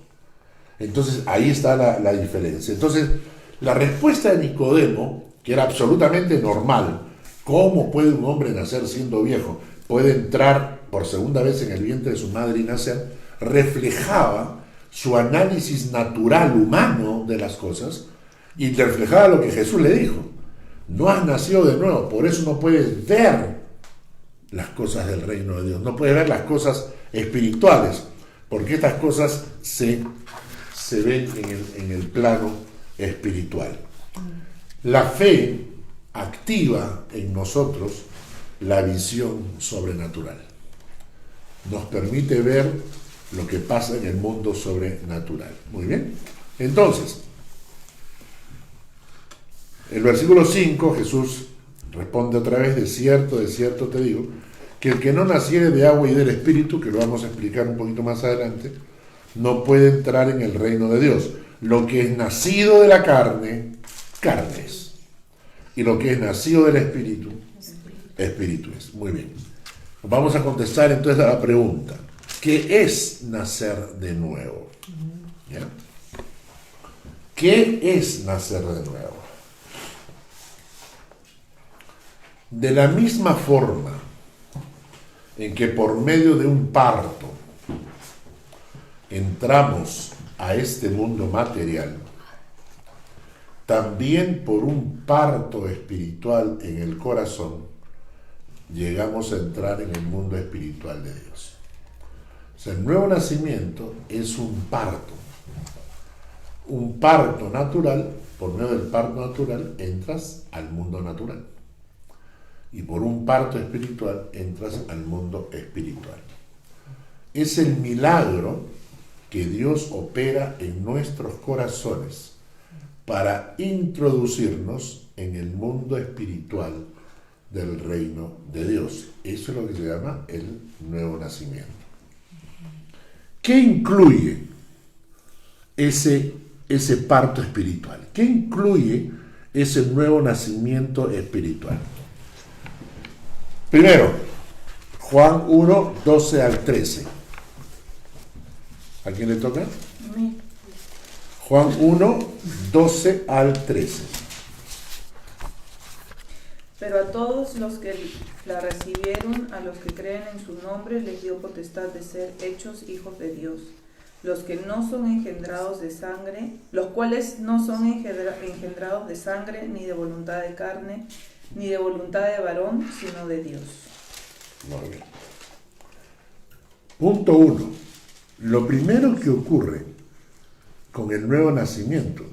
Entonces ahí está la diferencia. Entonces la respuesta de Nicodemo, que era absolutamente normal: ¿cómo puede un hombre nacer siendo viejo? Puede entrar por segunda vez en el vientre de su madre y nacer, reflejaba su análisis natural humano de las cosas y reflejaba lo que Jesús le dijo: no has nacido de nuevo, por eso no puedes ver las cosas del reino de Dios, no puedes ver las cosas espirituales, porque estas cosas se ven en el plano espiritual. La fe activa en nosotros la visión sobrenatural, nos permite ver lo que pasa en el mundo sobrenatural. Muy bien, entonces el versículo 5, Jesús responde otra vez: de cierto te digo, que el que no naciere de agua y del Espíritu, que lo vamos a explicar un poquito más adelante, no puede entrar en el reino de Dios. Lo que es nacido de la carne, carne es. Y lo que es nacido del Espíritu, Espíritu es. Muy bien. Vamos a contestar entonces a la pregunta. ¿Qué es nacer de nuevo? ¿Ya? ¿Qué es nacer de nuevo? De la misma forma en que por medio de un parto entramos a este mundo material, también por un parto espiritual en el corazón llegamos a entrar en el mundo espiritual de Dios. O sea, el nuevo nacimiento es un parto natural. Por medio del parto natural entras al mundo natural, y por un parto espiritual entras al mundo espiritual. Es el milagro que Dios opera en nuestros corazones para introducirnos en el mundo espiritual del reino de Dios. Eso es lo que se llama el nuevo nacimiento. ¿Qué incluye ese parto espiritual? ¿Qué incluye ese nuevo nacimiento espiritual? Primero, Juan 1, 12 al 13. ¿A quién le toca? A mí. Juan 1, 12 al 13. Pero a todos los que la recibieron, a los que creen en su nombre, les dio potestad de ser hechos hijos de Dios, los que no son engendrados de sangre, los cuales no son engendrados de sangre, ni de voluntad de carne, ni de voluntad de varón, sino de Dios. Muy bien. Punto 1. Lo primero que ocurre con el nuevo nacimiento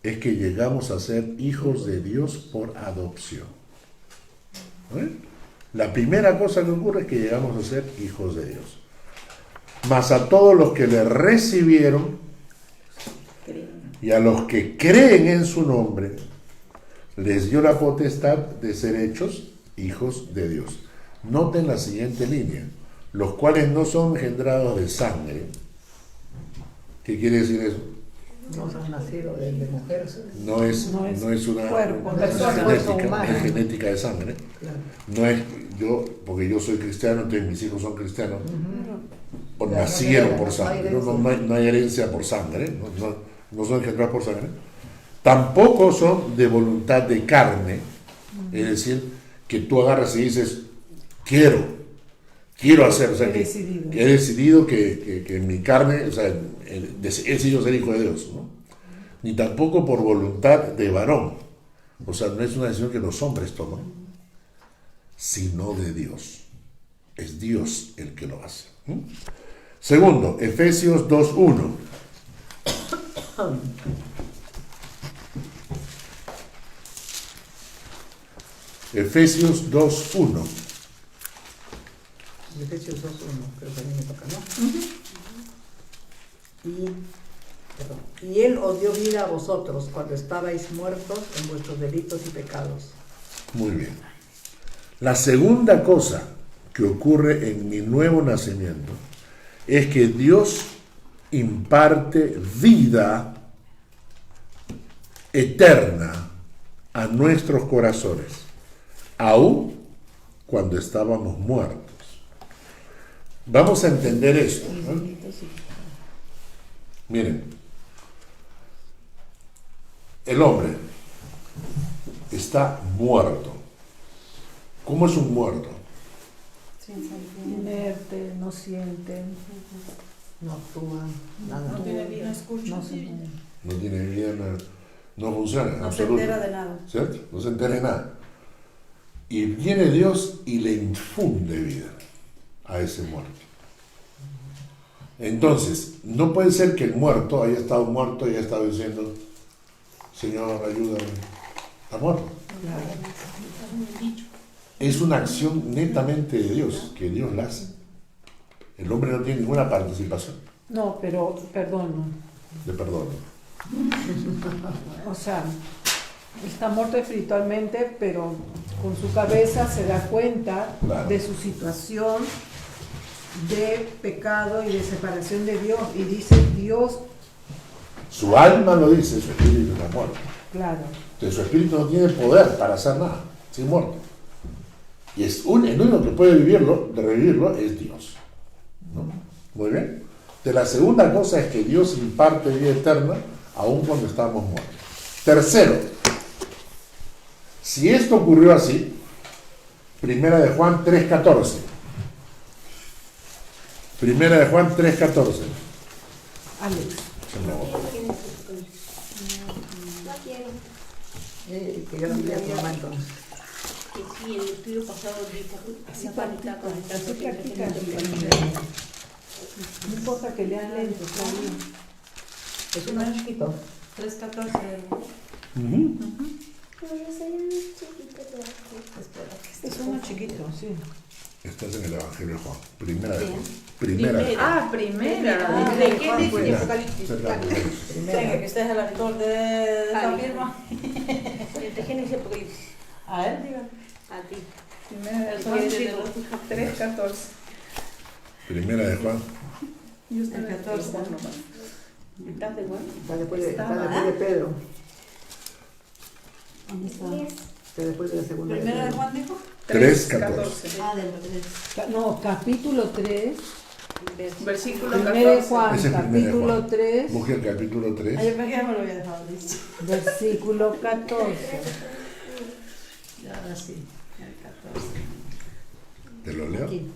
es que llegamos a ser hijos de Dios por adopción. La primera cosa que ocurre es que llegamos a ser hijos de Dios. Mas a todos los que le recibieron y a los que creen en su nombre, les dio la potestad de ser hechos hijos de Dios. Noten la siguiente línea: los cuales no son engendrados de sangre. ¿Qué quiere decir eso? No son nacidos de mujer. No es una cuerpo, es genética de sangre. Claro. No es yo, porque yo soy cristiano, entonces mis hijos son cristianos, o Claro, nacieron no por hay sangre. herencia. No hay herencia por sangre, no son engendrados por sangre. Tampoco son de voluntad de carne, es decir, que tú agarras y dices, quiero hacer, o sea, que he decidido que en mi carne, o sea, he decidido ser hijo de Dios, ¿no? Ni tampoco por voluntad de varón, o sea, no es una decisión que los hombres toman, sino de Dios. Es Dios el que lo hace. Segundo, Efesios 2:1. Efesios 2:1. Efesios 2:1, creo que a mí me toca, ¿no? Y Él os dio vida a vosotros cuando estabais muertos en vuestros delitos y pecados. Muy bien. La segunda cosa que ocurre en mi nuevo nacimiento es que Dios imparte vida eterna a nuestros corazones, aun cuando estábamos muertos. Vamos a entender esto, ¿no? Miren, el hombre está muerto. ¿Cómo es un muerto? Inerte, no siente, No actúa, nada. No tiene vida, escucha. no se No tiene vida, no funciona. No se entera de nada. ¿Cierto? No se entera de nada. Y viene Dios y le infunde vida a ese muerto. Entonces, no puede ser que el muerto haya estado muerto y haya estado diciendo, Señor, ayúdame. Está muerto. Es una acción netamente de Dios, que Dios la hace. El hombre no tiene ninguna participación No, pero, perdón, de perdón. o sea, está muerto espiritualmente, pero con su cabeza se da cuenta Claro. de su situación de pecado y de separación de Dios, y dice, Dios, Su alma lo dice, su espíritu está muerto. Claro. Entonces su espíritu no tiene poder para hacer nada, sin muerte. Y el único que puede revivirlo es Dios, ¿no? Muy bien. De la segunda cosa es que Dios imparte vida eterna aun cuando estamos muertos. Tercero, si esto ocurrió así, Primera de Juan 3:14. Primera de Juan 3:14. Alex. No quiero. Que yo no voy a tomar entonces. Que sí, en el estudio pasado dijo Así practica con el así practica. No importa que lean lento, está bien. Es uno chiquito. 3:14. Pero yo soy un chiquito de aquí. Es uno chiquito, sí. Estás en el Evangelio de Juan. Primera de Juan. Primera. Primera. ¿De qué dice Primera. Apocalipsis? Cerca de Jesús. Venga, que usted es el autor de esta firma. ¿De qué dice Apocalipsis? A él, diga. A ti. Primera de El Juan que de los 3:14. Primera de Juan. Yo estoy El 14. ¿Estás de bueno? Está después de Pedro. ¿Dónde está? Está después de la segunda. ¿Primera de Pedro. Juan dijo? 3:14. Ah, del 3. No, capítulo 3, Versículo primero de 14. Juan, Ese es primero de capítulo Juan. 3, Busque el capítulo 3. Ay, yo pensé que me lo había dejado listo. versículo 14. Ya, ahora sí. El 14. ¿Te lo leo? Aquí.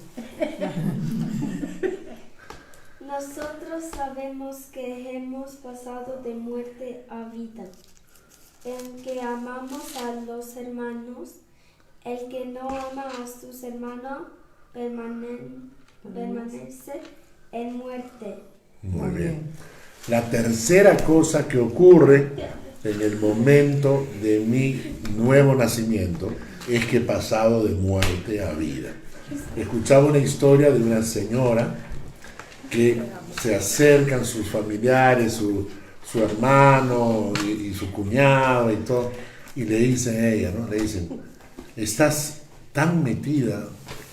Nosotros sabemos que hemos pasado de muerte a vida, en que amamos a los hermanos. El que no ama a sus hermanos permanece en muerte. Muy bien. La tercera cosa que ocurre en el momento de mi nuevo nacimiento es que he pasado de muerte a vida. Escuchaba una historia de una señora que se acercan sus familiares, su hermano y su cuñado y todo, y le dicen a ella, ¿no? Le dicen, estás tan metida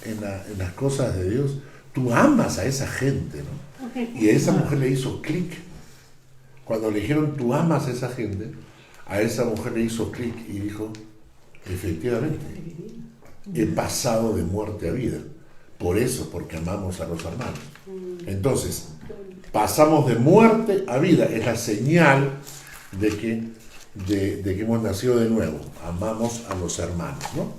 en las cosas de Dios, tú amas a esa gente, ¿no? Y a esa mujer le hizo clic. Cuando le dijeron, tú amas a esa gente, a esa mujer le hizo clic y dijo, efectivamente, he pasado de muerte a vida. Por eso, porque amamos a los hermanos. Entonces, pasamos de muerte a vida. Es la señal de que hemos nacido de nuevo. Amamos a los hermanos, ¿no?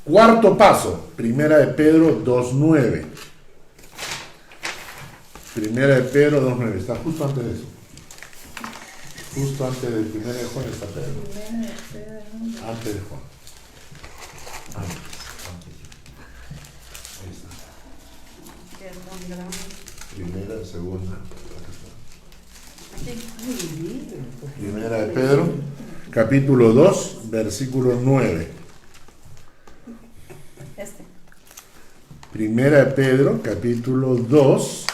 Cuarto paso, Primera de Pedro 2:9. Primera de Pedro 2:9. Está justo antes de eso. Justo antes de Primera de Juan está Pedro. Antes de Juan. Antes. Ahí está. Que es muy grande. Primera, segunda. Primera de Pedro, capítulo 2, versículo 9. Este. Primera de Pedro, capítulo 2,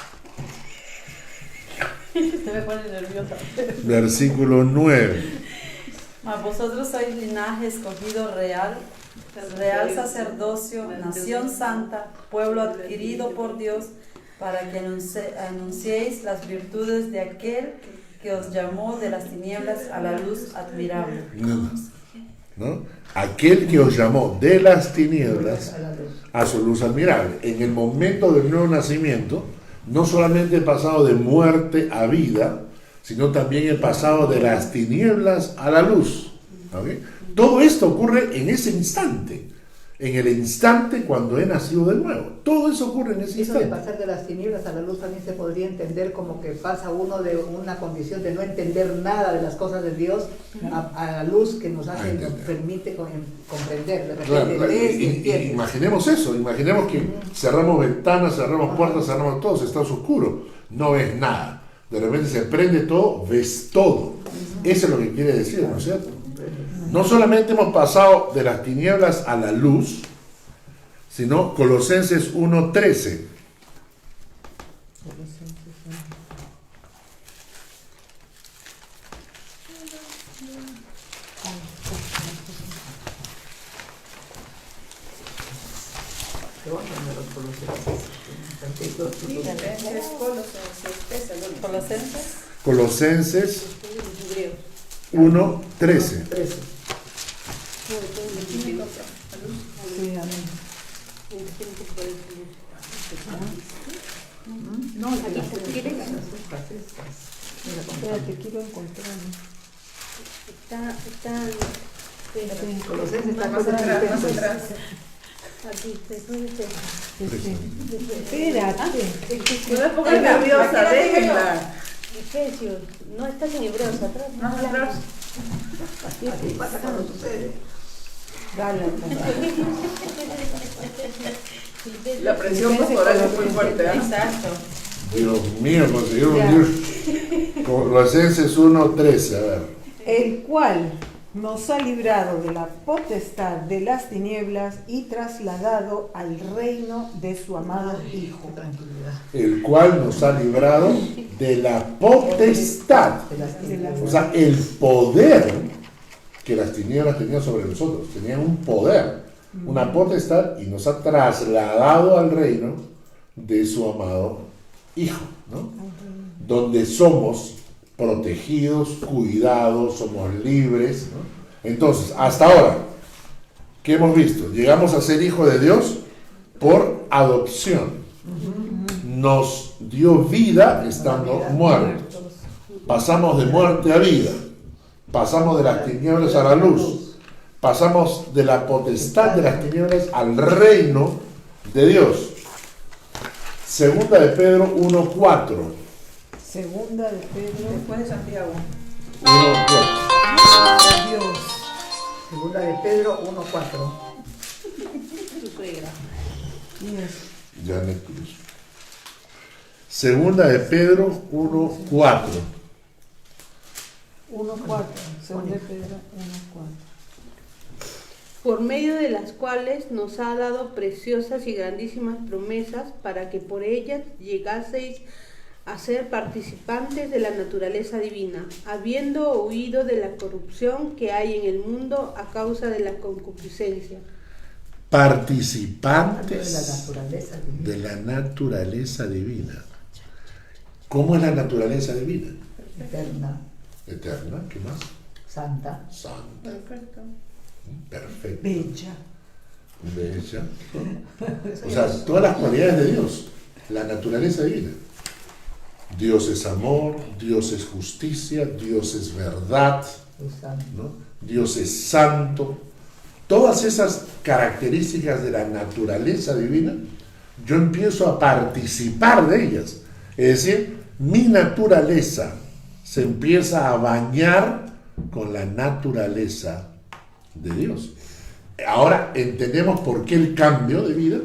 Se me pone nerviosa. versículo 9. Mas vosotros sois linaje escogido real, real sacerdocio, nación santa, pueblo adquirido por Dios, para que anunciéis las virtudes de aquel que os llamó de las tinieblas a la luz admirable. ¿No? Aquel que os llamó de las tinieblas a su luz admirable. En el momento del nuevo nacimiento, no solamente he pasado de muerte a vida, sino también he pasado de las tinieblas a la luz. ¿Okay? Todo esto ocurre en ese instante, en el instante cuando he nacido de nuevo. Todo eso ocurre en ese Eso de instante. pasar de las tinieblas a la luz también se podría entender como que pasa uno de una condición de no entender nada de las cosas de Dios a la luz que nos hace, nos permite comprender. De repente Claro, lees y entiendes. imaginemos eso, imaginemos que cerramos ventanas, cerramos puertas, cerramos todo, está oscuro, no ves nada. De repente se prende todo, ves todo. Eso es lo que quiere decir, ¿no es cierto? No solamente hemos pasado de las tinieblas a la luz, sino Colosenses 1:13. Colosenses. Colosenses 1:13. 13. Sí, amén. No, Aquí está, ¿quieres? Espérate, quiero encontrarlo. Está Colosenses está Más atrás, más Filipenses. atrás. aquí, después de Espérate. No me pongas nerviosa, déjenla. Efesios, no estás en Hebreos, atrás. Más atrás. Así pasa cuando sucede. Gálatas. La presión pastoral es muy fuerte. ¿eh? Exacto. Dios mío, consiguieron Dios. Colosenses 1:13, a ver. El cual nos ha librado de la potestad de las tinieblas y trasladado al reino de su amado Hijo. Tranquilidad. El cual nos ha librado de la potestad. De las De la- O sea, el poder que las tinieblas tenían sobre nosotros. Tenían un poder, una potestad, y nos ha trasladado al reino de su amado Hijo, ¿no? Donde somos protegidos, cuidados, somos libres, ¿no? Entonces, hasta ahora, ¿qué hemos visto? Llegamos a ser hijos de Dios por adopción. Nos dio vida estando muertos. Pasamos de muerte a vida. Pasamos de las tinieblas a la luz. Pasamos de la potestad de las tinieblas al reino de Dios. Segunda de Pedro 1:4. Segunda de Pedro. Después de Santiago. 1:4. Dios. Segunda de Pedro 1:4. tu suegra. Y es Janet Cruz. Segunda de Pedro 1:4. 1:4. Segunda de Pedro 1:4. Por medio de las cuales nos ha dado preciosas y grandísimas promesas para que por ellas llegaseis a ser participantes de la naturaleza divina, habiendo huido de la corrupción que hay en el mundo a causa de la concupiscencia. Participantes De la naturaleza divina. de la naturaleza divina. ¿Cómo es la naturaleza divina? Eterna, Eterna, ¿qué más? santa. Santa, Perfecto. perfecta, Bella. bella. O sea, todas las cualidades de Dios, la naturaleza divina. Dios es amor, Dios es justicia, Dios es verdad, Es santa. ¿no? Dios es santo. Todas esas características de la naturaleza divina, yo empiezo a participar de ellas. Es decir, mi naturaleza se empieza a bañar con la naturaleza de Dios. Ahora entendemos por qué el cambio de vida.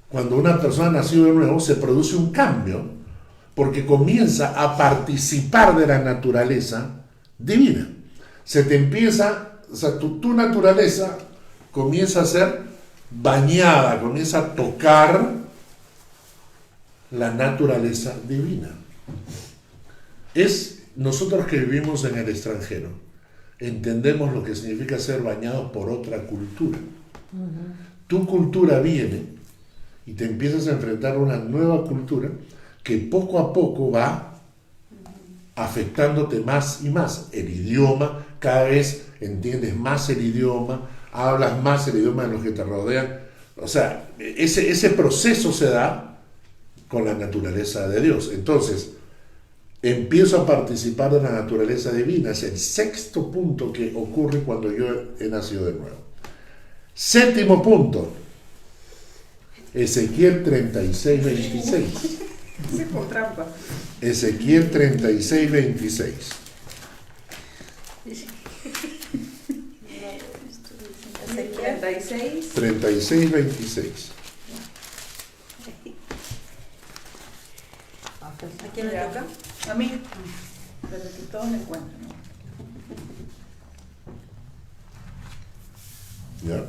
Cuando una persona nació de nuevo, se produce un cambio porque comienza a participar de la naturaleza divina. Se te empieza, o sea, tu naturaleza comienza a ser bañada, comienza a tocar la naturaleza divina. Es nosotros que vivimos en el extranjero, entendemos lo que significa ser bañados por otra cultura. Tu cultura viene y te empiezas a enfrentar a una nueva cultura que poco a poco va afectándote más y más. El idioma, cada vez entiendes más el idioma, hablas más el idioma de los que te rodean. O sea, ese proceso se da con la naturaleza de Dios. Entonces, empiezo a participar de la naturaleza divina. Es el sexto punto que ocurre cuando yo he nacido de nuevo. Séptimo punto. Ezequiel 36:26. Dice por trampa. Ezequiel 36:26. Ezequiel 36. 36:26. ¿A quién le toca? A mí. Desde que todos me encuentran. ¿Ya?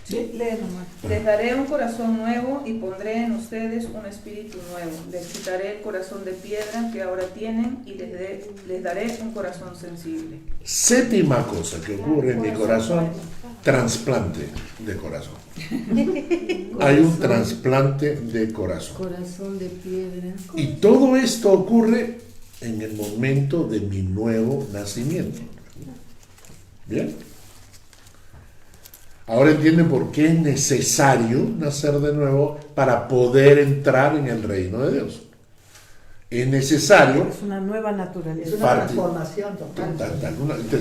Sí, lee nomás. Les daré un corazón nuevo y pondré en ustedes un espíritu nuevo. Les quitaré el corazón de piedra que ahora tienen y les daré un corazón sensible. Séptima cosa que ocurre en mi corazón trasplante de corazón. Hay un trasplante de corazón. Corazón de piedra. Y todo esto ocurre en el momento de mi nuevo nacimiento. ¿Bien? Ahora entienden por qué es necesario nacer de nuevo para poder entrar en el reino de Dios. Es necesario. Es una nueva naturaleza. Es una transformación total.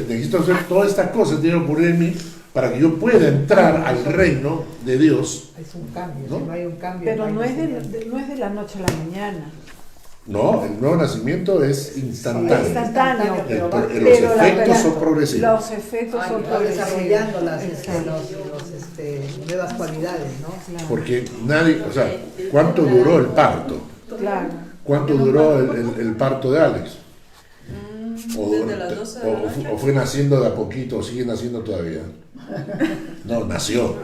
Necesito hacer todas estas cosas, tiene que ocurrir en mí para que yo pueda entrar al reino de Dios. Es un cambio, ¿no? Si no hay un cambio. Pero no es cambio. de la noche a la mañana. No, el nuevo nacimiento es instantáneo. Es instantáneo, Los efectos son progresivos. Los efectos son Va progresivos. desarrollando las Exacto. nuevas cualidades, ¿no? Claro. Porque nadie, o sea, ¿cuánto duró el parto? Claro. ¿Cuánto duró el parto de Alex? Desde las 12 de la noche. O fue naciendo de a poquito, o sigue naciendo todavía. No, nació.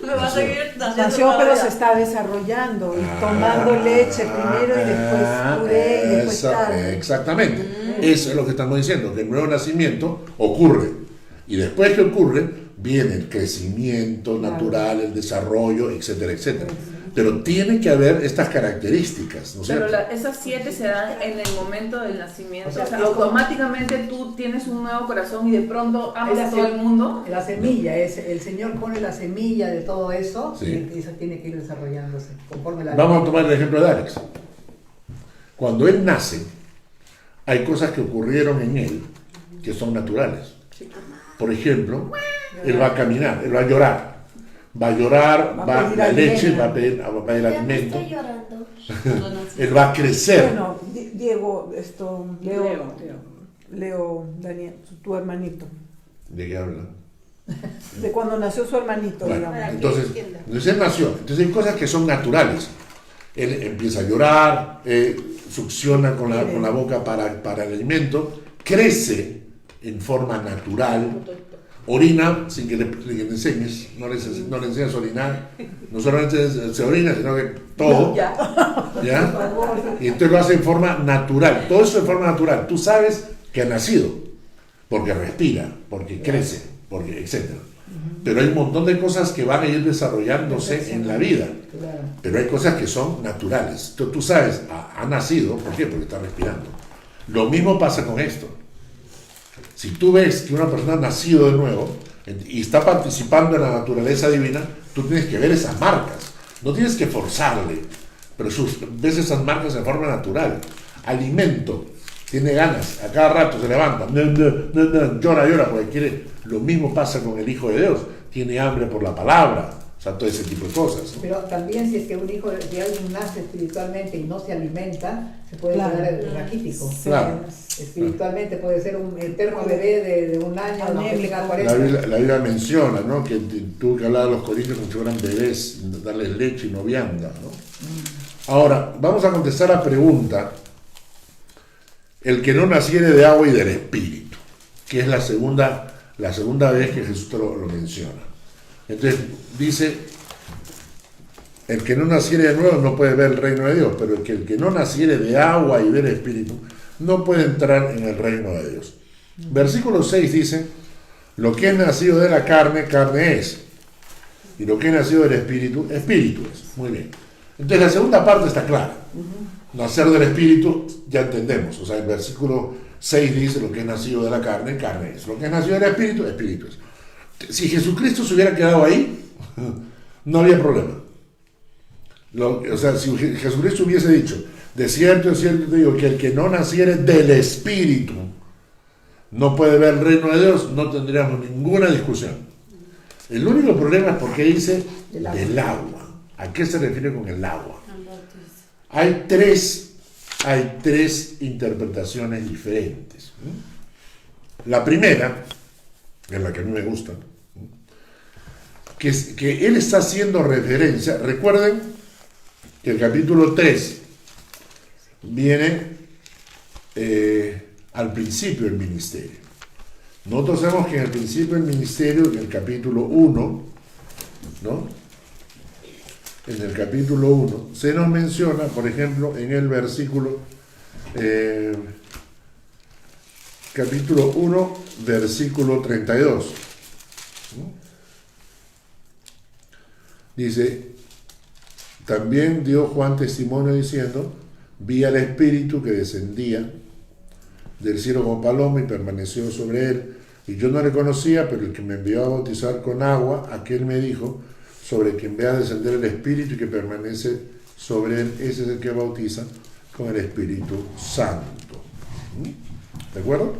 Me va a seguir Nació, pero se está desarrollando y tomando leche primero y después puré y después carne. Exactamente. Eso es lo que estamos diciendo, que el nuevo nacimiento ocurre. Y después que ocurre, viene el crecimiento natural, el desarrollo, etcétera, etcétera. Pero tiene que haber estas características, ¿no es Pero cierto? esas 7 se dan en el momento del nacimiento. O sea, Automáticamente tú tienes un nuevo corazón y de pronto amas a todo el mundo. La semilla, el Señor pone la semilla de todo eso, Sí. y eso tiene que ir desarrollándose conforme la Vamos a tomar el ejemplo de Alex. Cuando él nace, hay cosas que ocurrieron en él que son naturales. Por ejemplo, él va a caminar, él va a llorar. Va a llorar, Va a va pedir la leche, alimento. va a pedir alimento. Estoy llorando. Él va a crecer. Bueno, Diego, Leo, Daniel, tu hermanito. ¿De qué habla? De cuando nació su hermanito, Bueno, digamos. entonces él nació. Entonces hay cosas que son naturales. Él empieza a llorar, succiona con la boca para el alimento, crece en forma natural, orina sin que le enseñes, no le enseñas a orinar, no solamente se orina, sino que todo, ¿ya? Y entonces lo hace en forma natural, todo eso en forma natural. Tú sabes que ha nacido, porque respira, porque crece, porque etcétera. Pero hay un montón de cosas que van a ir desarrollándose en la vida. Pero hay cosas que son naturales. Tú sabes, ha nacido, ¿por qué? Porque está respirando. Lo mismo pasa con esto. Si tú ves que una persona ha nacido de nuevo y está participando en la naturaleza divina, tú tienes que ver esas marcas. No tienes que forzarle, pero ves esas marcas de forma natural. Alimento, tiene ganas, a cada rato se levanta, llora porque quiere. Lo mismo pasa con el Hijo de Dios, tiene hambre por la palabra, o sea, todo ese tipo de cosas, ¿no? Pero también si es que un hijo de alguien nace espiritualmente y no se alimenta, se puede Claro. quedar raquítico. Claro. Espiritualmente puede ser un eterno bebé de un año, aunque tenga 40. La Biblia menciona, ¿no?, que tuvo que hablar a los corintios como si fueran bebés, darles leche y no vianda, ¿no? Ahora, vamos a contestar la pregunta: el que no naciere de agua y del Espíritu, que es la segunda vez que Jesús lo menciona. Entonces dice, el que no naciere de nuevo no puede ver el reino de Dios, pero el que no naciere de agua y del Espíritu no puede entrar en el reino de Dios. Versículo 6 dice, lo que es nacido de la carne, carne es, y lo que es nacido del Espíritu, Espíritu es. Muy bien. Entonces la segunda parte está clara. Nacer del Espíritu, ya entendemos. O sea, el versículo 6 dice, lo que es nacido de la carne, carne es. Lo que es nacido del Espíritu, Espíritu es. Si Jesucristo se hubiera quedado ahí, no había problema. O sea, si Jesucristo hubiese dicho, de cierto te digo, que el que no naciere del Espíritu no puede ver el reino de Dios, no tendríamos ninguna discusión. El único problema es porque dice del agua. ¿A qué se refiere con el agua? Hay tres interpretaciones diferentes. La primera, que es la que a mí me gusta, que él está haciendo referencia. Recuerden que el capítulo 3 viene al principio del ministerio. Nosotros sabemos que en el principio del ministerio, en el capítulo 1, ¿no? En el capítulo 1 se nos menciona, por ejemplo, en el versículo capítulo 1, versículo 32. ¿No? Dice, también dio Juan testimonio diciendo, vi al Espíritu que descendía del cielo como paloma y permaneció sobre él. Y yo no le conocía, pero el que me envió a bautizar con agua, aquel me dijo, sobre quien vea descender el Espíritu y que permanece sobre él, ese es el que bautiza con el Espíritu Santo. ¿De acuerdo?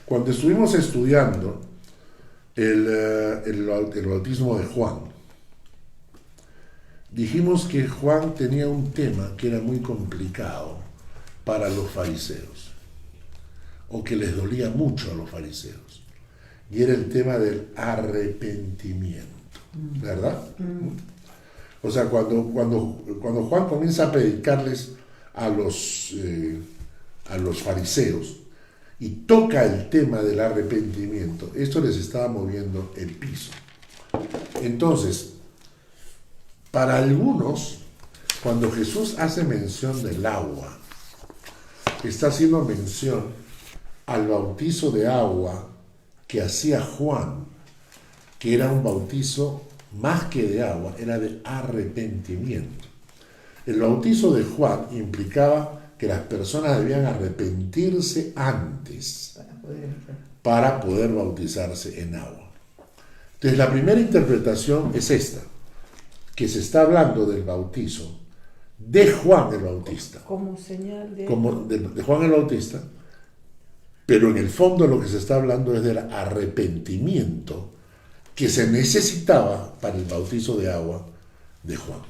Cuando estuvimos estudiando el bautismo de Juan, dijimos que Juan tenía un tema que era muy complicado para los fariseos, o que les dolía mucho a los fariseos, y era el tema del arrepentimiento, ¿verdad? O sea, cuando Juan comienza a predicarles a los fariseos y toca el tema del arrepentimiento, esto les estaba moviendo el piso. Entonces, para algunos, cuando Jesús hace mención del agua, está haciendo mención al bautizo de agua que hacía Juan, que era un bautizo más que de agua, era de arrepentimiento. El bautizo de Juan implicaba que las personas debían arrepentirse antes para poder bautizarse en agua. Entonces, la primera interpretación es esta, que se está hablando del bautizo de Juan el Bautista. Como señal de Juan el Bautista, pero en el fondo lo que se está hablando es del arrepentimiento que se necesitaba para el bautizo de agua de Juan.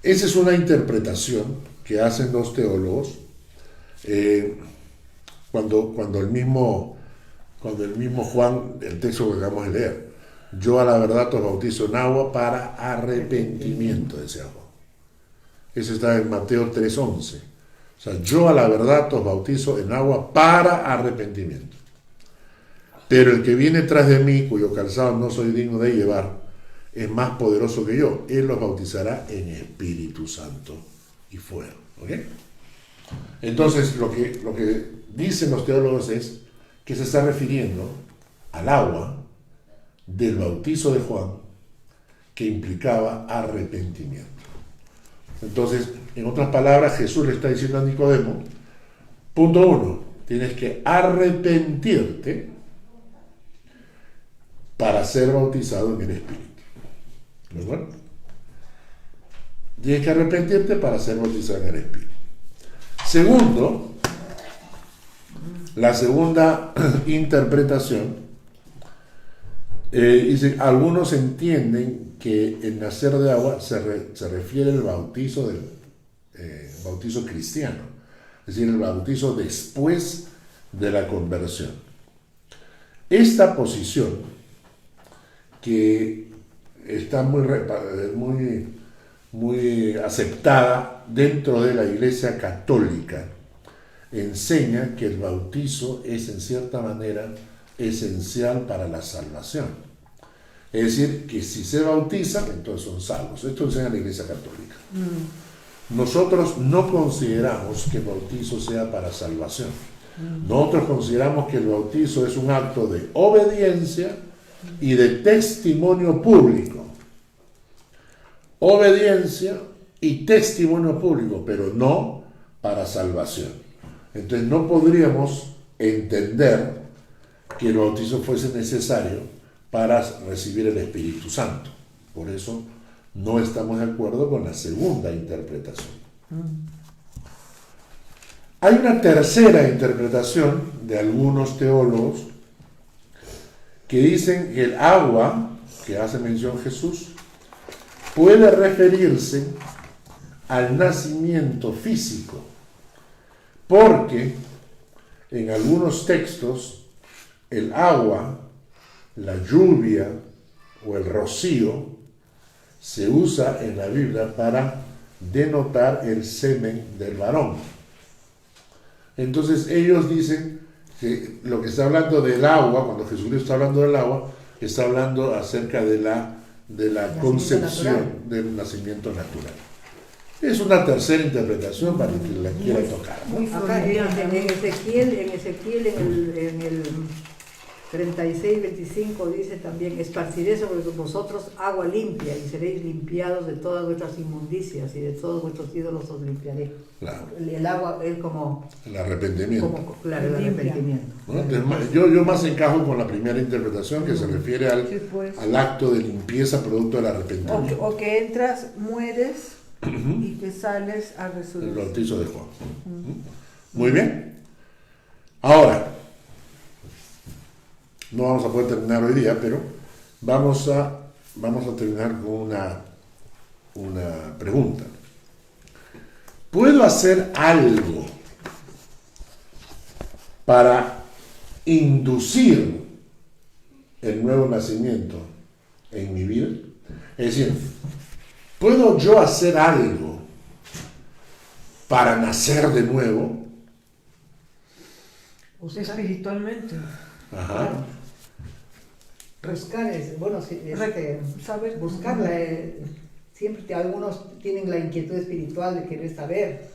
Esa es una interpretación que hacen los teólogos cuando el mismo Juan, el texto que acabamos de leer, yo a la verdad os bautizo en agua para arrepentimiento, decía Juan. Eso está en Mateo 3:11. O sea, yo a la verdad os bautizo en agua para arrepentimiento. Pero el que viene tras de mí, cuyo calzado no soy digno de llevar, es más poderoso que yo. Él los bautizará en Espíritu Santo y fuego. ¿Ok? Entonces, lo que dicen los teólogos es que se está refiriendo al agua del bautizo de Juan que implicaba arrepentimiento. Entonces, en otras palabras, Jesús le está diciendo a Nicodemo, punto 1, tienes que arrepentirte para ser bautizado en el Espíritu. ¿De acuerdo? Tienes que arrepentirte para ser bautizado en el Espíritu. Segundo, la segunda interpretación, dice, algunos entienden que el nacer de agua se refiere al bautizo bautizo cristiano, es decir, el bautizo después de la conversión. Esta posición, que está muy aceptada dentro de la Iglesia Católica, enseña que el bautizo es en cierta manera esencial para la salvación. Es decir, que si se bautizan, entonces son salvos. Esto enseña la Iglesia Católica. Nosotros no consideramos que el bautizo sea para salvación. Nosotros consideramos que el bautizo es un acto de obediencia y de testimonio público. Obediencia y testimonio público, pero no para salvación. Entonces no podríamos entender que el bautizo fuese necesario para recibir el Espíritu Santo. Por eso no estamos de acuerdo con la segunda interpretación. Hay una tercera interpretación de algunos teólogos que dicen que el agua que hace mención Jesús puede referirse al nacimiento físico, porque en algunos textos el agua, la lluvia o el rocío se usa en la Biblia para denotar el semen del varón. Entonces ellos dicen que lo que está hablando del agua, cuando Jesucristo está hablando del agua, está hablando acerca de la concepción natural, del nacimiento natural. Es una tercera interpretación para el que la quiera tocar, ¿no? Acá en Ezequiel, 36:25 dice también: esparciré sobre vosotros agua limpia y seréis limpiados de todas vuestras inmundicias y de todos vuestros ídolos os limpiaré. Claro. El agua es como El arrepentimiento. claro, el arrepentimiento. ¿No? Entonces, yo más encajo con la primera interpretación, que se refiere Sí, pues. al acto de limpieza producto del arrepentimiento. O que entras, mueres y que sales a El resurrección. bautizo de Juan. Muy bien. Ahora, no vamos a poder terminar hoy día, pero vamos a terminar con una pregunta. ¿Puedo hacer algo para inducir el nuevo nacimiento en mi vida? Es decir, ¿puedo yo hacer algo para nacer de nuevo? Espiritualmente. Ajá. Buscar es, bueno, sí, Saber. buscarla. Siempre algunos tienen la inquietud espiritual de querer saber,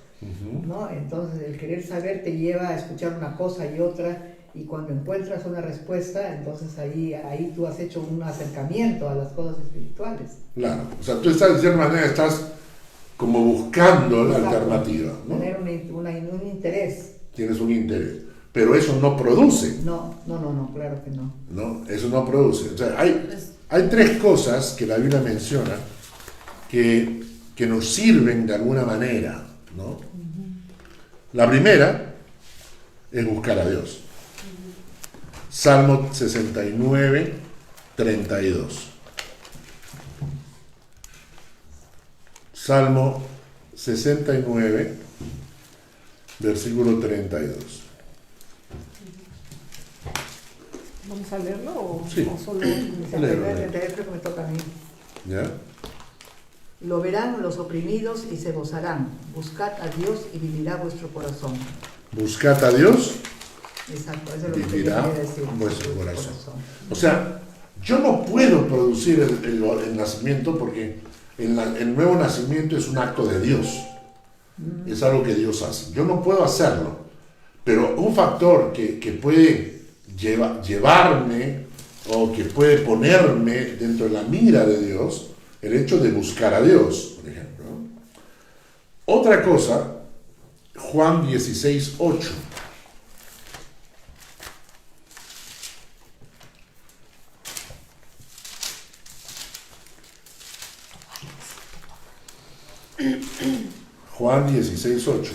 ¿no? Entonces el querer saber te lleva a escuchar una cosa y otra, y cuando encuentras una respuesta, entonces ahí tú has hecho un acercamiento a las cosas espirituales. Claro, o sea, tú estás de cierta manera, estás como buscando la Exacto. alternativa, ¿no? Tener un interés. Tienes un interés, pero eso no produce, No, claro que no. ¿no? Eso no produce. O sea, hay tres cosas que la Biblia menciona que nos sirven de alguna manera, ¿no? La primera es buscar a Dios. Salmo 69, 32. Salmo 69, versículo 32. ¿Vamos a leerlo o, Sí. o solo? Léelo. Creo que me toca a mí. ¿Ya? Lo verán los oprimidos y se gozarán. Buscad a Dios y vivirá vuestro corazón. Buscad a Dios, Exacto, eso es lo que vivirá quería decir. vuestro corazón. O sea, yo no puedo producir el nacimiento porque el nuevo nacimiento es un acto de Dios. Es algo que Dios hace. Yo no puedo hacerlo. Pero un factor que puede llevarme o que puede ponerme dentro de la mira de Dios, el hecho de buscar a Dios, por ejemplo. Otra cosa, Juan 16, 8. Juan 16, 8.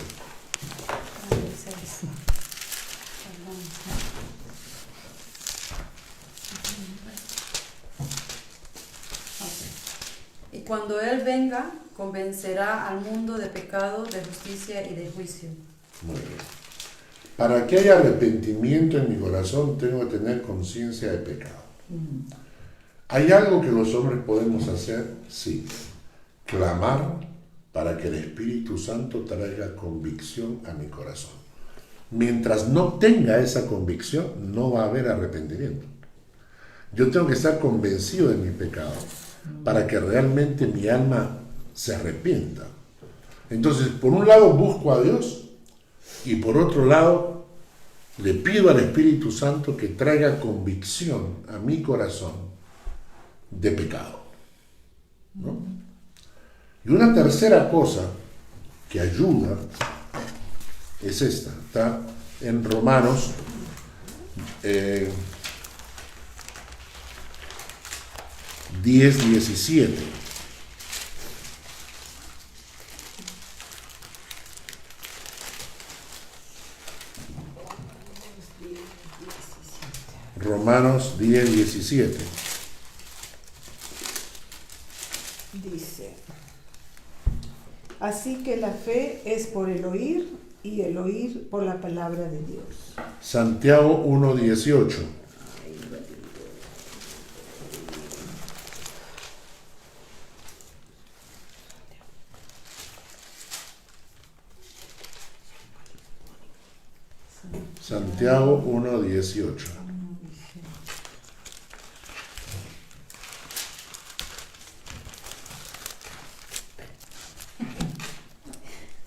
Y cuando Él venga, convencerá al mundo de pecado, de justicia y de juicio. Muy bien. Para que haya arrepentimiento en mi corazón, tengo que tener conciencia de pecado. ¿Hay algo que los hombres podemos hacer? Sí. Clamar para que el Espíritu Santo traiga convicción a mi corazón. Mientras no tenga esa convicción, no va a haber arrepentimiento. Yo tengo que estar convencido de mi pecado para que realmente mi alma se arrepienta. Entonces, por un lado busco a Dios y por otro lado le pido al Espíritu Santo que traiga convicción a mi corazón de pecado, ¿no? Y una tercera cosa que ayuda es esta, está en Romanos 10:17. Romanos 10:17. Dice, así que la fe es por el oír y el oír por la palabra de Dios. Santiago 1:18. Santiago 1:18.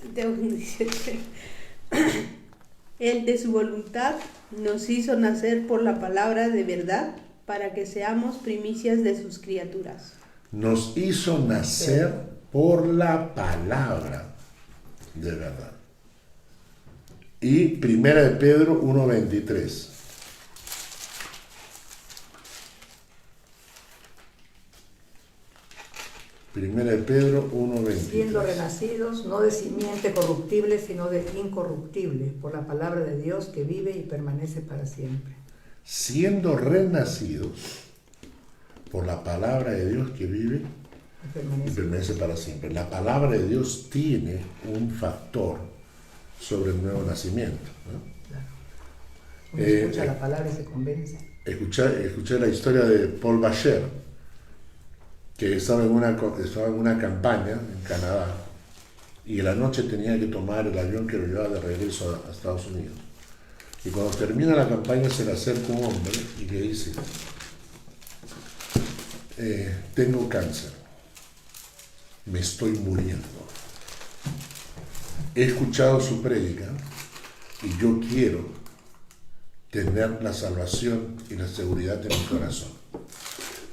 Santiago 1:18. Él de su voluntad nos hizo nacer por la palabra de verdad para que seamos primicias de sus criaturas. Nos hizo nacer por la palabra de verdad. Y Primera de Pedro 1:23. Primera de Pedro 1:23. Siendo renacidos, no de simiente corruptible, sino de incorruptible, por la palabra de Dios que vive y permanece para siempre. Siendo renacidos por la palabra de Dios que vive y permanece para siempre. La palabra de Dios tiene un factor sobre el nuevo nacimiento, ¿no? Claro. Uno escucha la palabra y se convence. Escuché la historia de Paul Vacher, que estaba en una campaña en Canadá y en la noche tenía que tomar el avión que lo llevaba de regreso a Estados Unidos. Y cuando termina la campaña se le acerca un hombre y le dice: tengo cáncer, me estoy muriendo. He escuchado su prédica y yo quiero tener la salvación y la seguridad de mi corazón.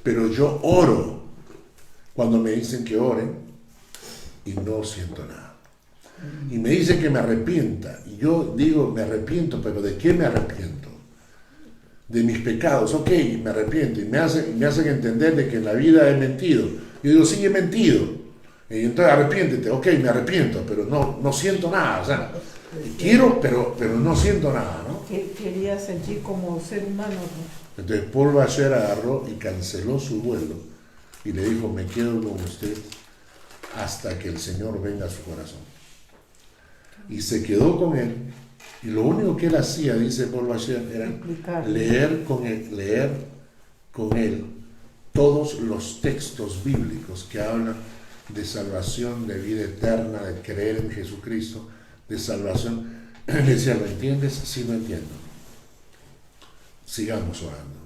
Pero yo oro cuando me dicen que oren y no siento nada. Y me dicen que me arrepienta. Y yo digo, me arrepiento, pero ¿de qué me arrepiento? De mis pecados. Ok, me arrepiento. Y me hacen entender de que en la vida he mentido. Yo digo, sí, he mentido. Y entonces arrepiéntete. Ok, me arrepiento, pero no siento nada. O sea, quiero, pero no siento nada, ¿no? Quería sentir como ser humano, ¿no? Entonces Paul Vacher agarró y canceló su vuelo y le dijo: me quedo con usted hasta que el Señor venga a su corazón. Y se quedó con él, y lo único que él hacía, dice Paul Vacher, era leer con él todos los textos bíblicos que hablan de salvación, de vida eterna, de creer en Jesucristo, de salvación. Le decía: ¿lo entiendes? Sí, lo entiendo. Sigamos orando.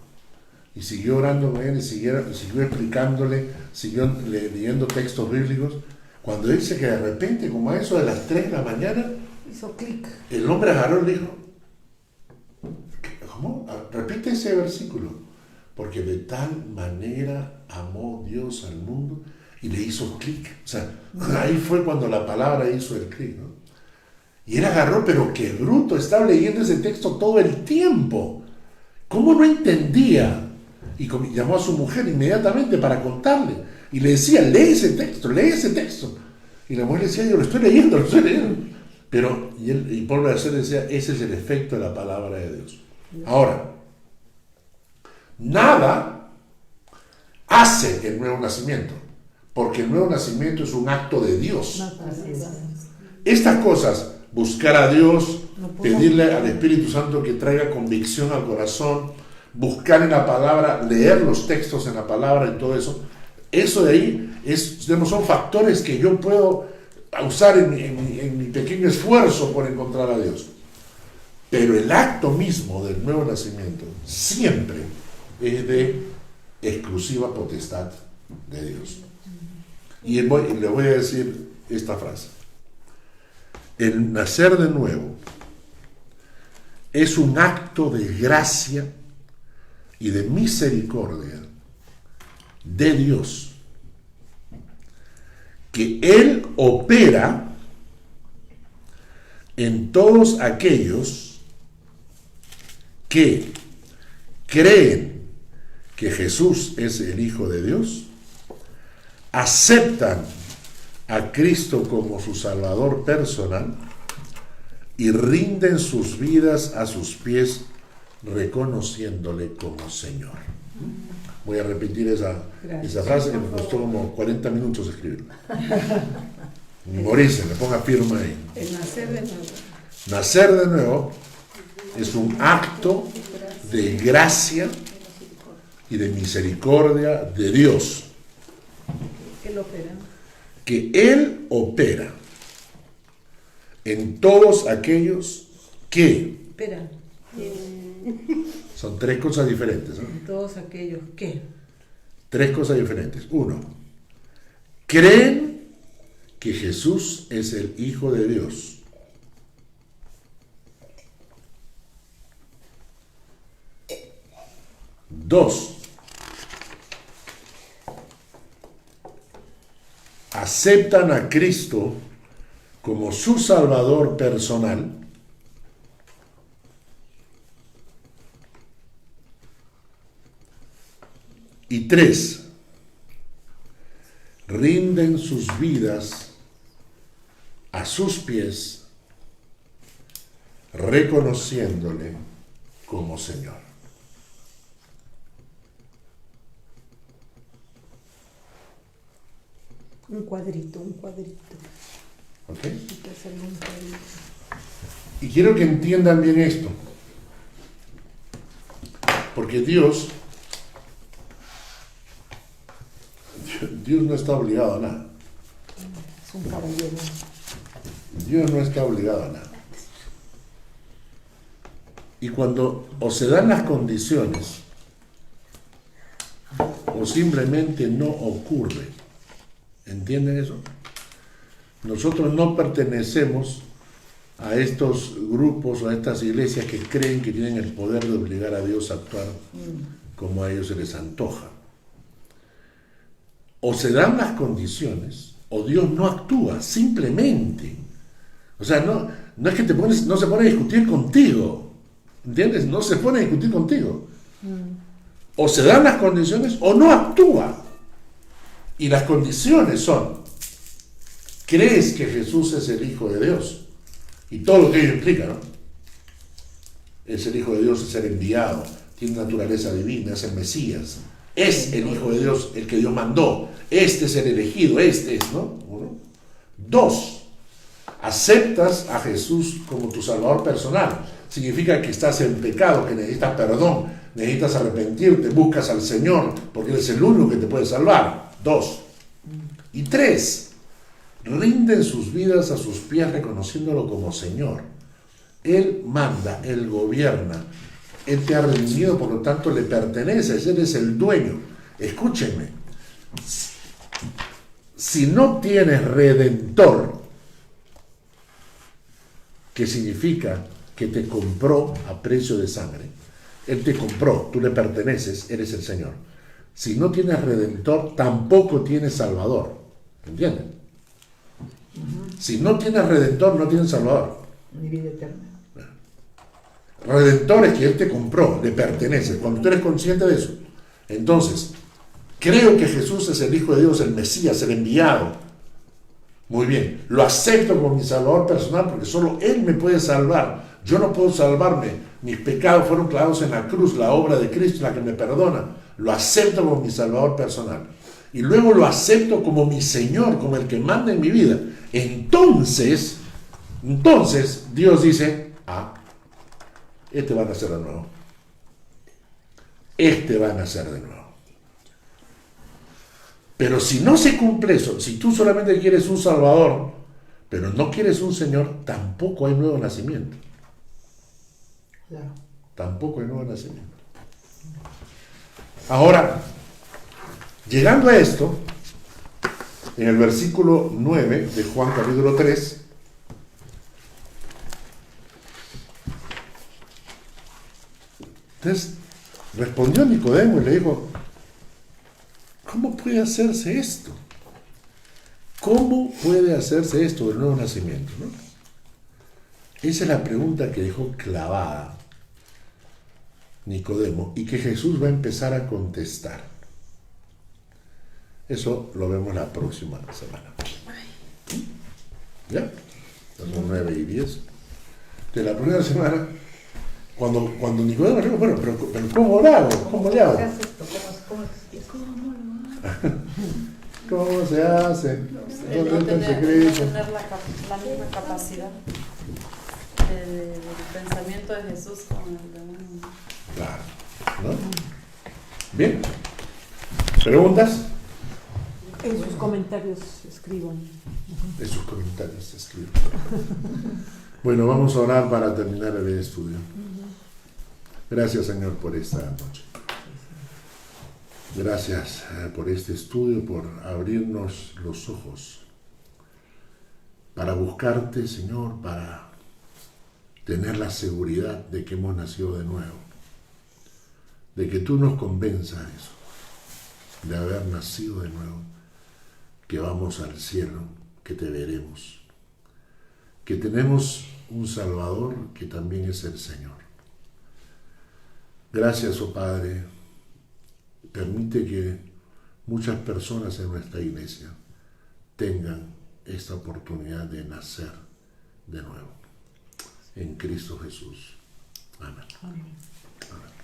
Y siguió orando con él, y siguió explicándole, siguió leyendo textos bíblicos. Cuando dice que de repente, como a eso de las 3 de la mañana, hizo clic. El hombre agarró y le dijo: ¿cómo? Repite ese versículo. Porque de tal manera amó Dios al mundo, y le hizo clic. O sea, ahí fue cuando la palabra hizo el clic, ¿no? Y él agarró, pero qué bruto, estaba leyendo ese texto todo el tiempo. ¿Cómo no entendía? Y llamó a su mujer inmediatamente para contarle. Y le decía: lee ese texto, lee ese texto. Y la mujer le decía: yo lo estoy leyendo. Pero, y Paul Vacher decía: ese es el efecto de la palabra de Dios. Ahora, nada hace el nuevo nacimiento, porque el nuevo nacimiento es un acto de Dios. Estas cosas, buscar a Dios, pedirle al Espíritu Santo que traiga convicción al corazón, buscar en la palabra, leer los textos en la palabra y todo eso, eso de ahí son factores que yo puedo usar en mi pequeño esfuerzo por encontrar a Dios. Pero el acto mismo del nuevo nacimiento siempre es de exclusiva potestad de Dios. Y le voy a decir esta frase: el nacer de nuevo es un acto de gracia y de misericordia de Dios, que Él opera en todos aquellos que creen que Jesús es el Hijo de Dios, aceptan a Cristo como su Salvador personal y rinden sus vidas a sus pies, reconociéndole como Señor. Voy a repetir esa frase que me costó como 40 minutos escribirla. Memorice, me ponga firma ahí. El nacer de nuevo. Nacer de nuevo es un acto de gracia y de misericordia de Dios. Él opera. Que Él opera en todos aquellos que... Espera. Son 3 cosas diferentes, ¿no? En todos aquellos que... 3 cosas diferentes. 1. Creen que Jesús es el Hijo de Dios. 2. Aceptan a Cristo como su Salvador personal. Y 3. Rinden sus vidas a sus pies, reconociéndole como Señor. Un cuadrito. ¿Ok? Hay que hacerle un cuadrito. Y quiero que entiendan bien esto, porque Dios no está obligado a nada. Es un caballero. Dios no está obligado a nada. Y cuando o se dan las condiciones o simplemente no ocurre, ¿entienden eso? Nosotros no pertenecemos a estos grupos o a estas iglesias que creen que tienen el poder de obligar a Dios a actuar como a ellos se les antoja. O se dan las condiciones o Dios no actúa, simplemente. O sea, no es que no se pone a discutir contigo, ¿entiendes? No se pone a discutir contigo. O se dan las condiciones o no actúa. Y las condiciones son: ¿crees que Jesús es el Hijo de Dios? Y todo lo que ello implica, ¿no? Es el Hijo de Dios, es ser enviado, tiene naturaleza divina, es el Mesías, es el Hijo de Dios, el que Dios mandó, este es el elegido, este es, ¿no? 1. 2. Aceptas a Jesús como tu Salvador personal. Significa que estás en pecado, que necesitas perdón, necesitas arrepentirte, buscas al Señor, porque Él es el único que te puede salvar. 2. Y 3. Rinden sus vidas a sus pies reconociéndolo como Señor. Él manda, Él gobierna, Él te ha redimido, por lo tanto le perteneces, Él es el dueño. Escúchenme, si no tienes redentor, que significa que te compró a precio de sangre, Él te compró, tú le perteneces, eres el Señor. Si no tienes redentor, tampoco tienes salvador. ¿Entienden? Si no tienes redentor, no tienes salvador. Mi vida eterna. Redentor es que Él te compró, le pertenece. Cuando tú eres consciente de eso, entonces, creo que Jesús es el Hijo de Dios, el Mesías, el enviado. Muy bien, lo acepto como mi Salvador personal porque solo Él me puede salvar. Yo no puedo salvarme. Mis pecados fueron clavados en la cruz, la obra de Cristo es la que me perdona. Lo acepto como mi Salvador personal. Y luego lo acepto como mi Señor, como el que manda en mi vida. Entonces Dios dice: este va a nacer de nuevo. Este va a nacer de nuevo. Pero si no se cumple eso, si tú solamente quieres un Salvador, pero no quieres un Señor, tampoco hay nuevo nacimiento. Claro. Tampoco hay nuevo nacimiento. Ahora, llegando a esto, en el versículo 9 de Juan capítulo 3, entonces respondió Nicodemo y le dijo: ¿cómo puede hacerse esto? ¿Cómo puede hacerse esto del nuevo nacimiento? ¿No? Esa es la pregunta que dejó clavada Nicodemo y que Jesús va a empezar a contestar. Eso lo vemos la próxima semana. ¿Ya? Son 9 y 10. De la primera semana, cuando Nicodemo dijo: bueno, pero ¿cómo lo hago? ¿Cómo le hago? ¿Qué haces esto? ¿Cómo se hace? ¿Dónde está el secreto? tener la misma capacidad del pensamiento de Jesús con el de uno. Claro, ¿no? Bien. ¿Preguntas? En sus comentarios escriban. En sus comentarios se escriben. Bueno, vamos a orar para terminar el estudio. Gracias, Señor, por esta noche. Gracias por este estudio, por abrirnos los ojos para buscarte, Señor, para tener la seguridad de que hemos nacido de nuevo. de que tú nos convenzas de eso, de haber nacido de nuevo, que vamos al cielo, que te veremos, que tenemos un Salvador que también es el Señor. Gracias, oh Padre, permite que muchas personas en nuestra iglesia tengan esta oportunidad de nacer de nuevo en Cristo Jesús. Amén. Amén. Amén.